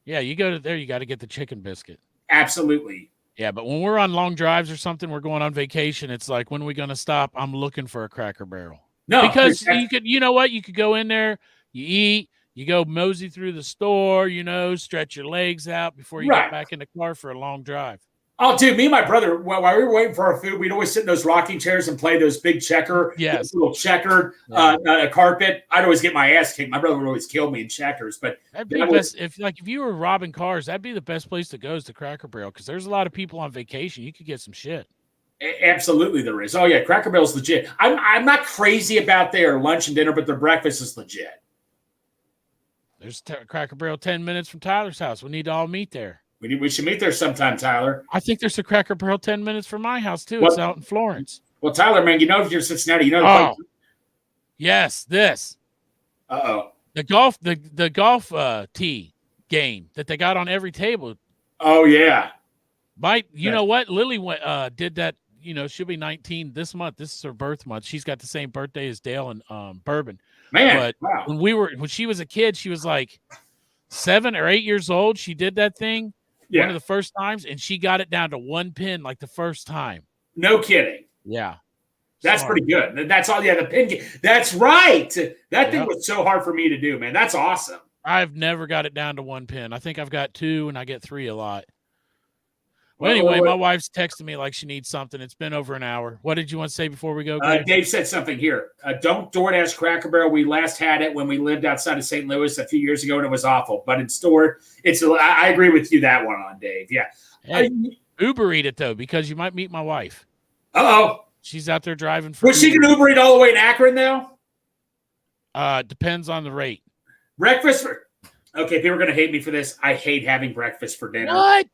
Speaker 4: Yeah, you go to there, you got to get the chicken biscuit.
Speaker 5: Absolutely.
Speaker 4: Yeah, but when we're on long drives or something, we're going on vacation. It's like, when are we going to stop? I'm looking for a Cracker Barrel.
Speaker 5: No,
Speaker 4: because you know what? You could go in there, you eat, you go mosey through the store, stretch your legs out before you get back in the car for a long drive.
Speaker 5: Oh, dude, me and my brother, while we were waiting for our food, we'd always sit in those rocking chairs and play those big little checkered carpet. I'd always get my ass kicked. My brother would always kill me in checkers. But
Speaker 4: that'd be best if you were robbing cars, that'd be the best place to go is the Cracker Barrel because there's a lot of people on vacation. You could get some shit.
Speaker 5: Absolutely, there is. Oh yeah, Cracker Barrel's legit. I'm not crazy about their lunch and dinner, but their breakfast is legit.
Speaker 4: There's Cracker Barrel 10 minutes from Tyler's house. We need to all meet there.
Speaker 5: We should meet there sometime, Tyler.
Speaker 4: I think there's a Cracker Barrel 10 minutes from my house, too. It's out in Florence.
Speaker 5: Well, Tyler, man, if you're Cincinnati,
Speaker 4: Yes, this.
Speaker 5: Uh-oh.
Speaker 4: The golf tee game that they got on every table.
Speaker 5: Oh, yeah.
Speaker 4: You know what? Lily did that. She'll be 19 this month. This is her birth month. She's got the same birthday as Dale and Bourbon.
Speaker 5: Man,
Speaker 4: but
Speaker 5: wow.
Speaker 4: When she was a kid, she was like 7 or 8 years old. She did that thing.
Speaker 5: Yeah.
Speaker 4: One of the first times, and she got it down to 1 pin like the first time.
Speaker 5: No kidding.
Speaker 4: Yeah.
Speaker 5: That's pretty good. That's all. Yeah, the pin game. That's right. That thing was so hard for me to do, man. That's awesome.
Speaker 4: I've never got it down to 1 pin. I think I've got 2, and I get 3 a lot. Well, anyway, my wife's texting me like she needs something. It's been over an hour. What did you want to say before we go?
Speaker 5: Dave said something here. Don't DoorDash Cracker Barrel. We last had it when we lived outside of St. Louis a few years ago, and it was awful. But in store, I agree with you that one on Dave. Yeah.
Speaker 4: Hey, Uber eat it, though, because you might meet my wife.
Speaker 5: Uh-oh.
Speaker 4: She's out there driving for
Speaker 5: she can Uber eat all the way in Akron, though?
Speaker 4: Depends on the rate.
Speaker 5: Breakfast okay, people are going to hate me for this. I hate having breakfast for dinner.
Speaker 4: What?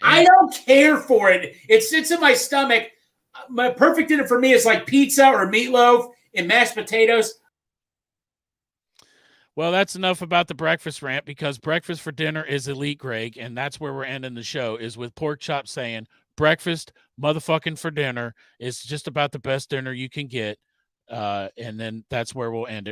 Speaker 5: I don't care for it. It sits in my stomach. My perfect dinner for me is like pizza or meatloaf and mashed potatoes.
Speaker 4: Well, that's enough about the breakfast rant because breakfast for dinner is elite, Greg, and that's where we're ending the show is with Pork Chop saying breakfast motherfucking for dinner is just about the best dinner you can get, and then that's where we'll end it.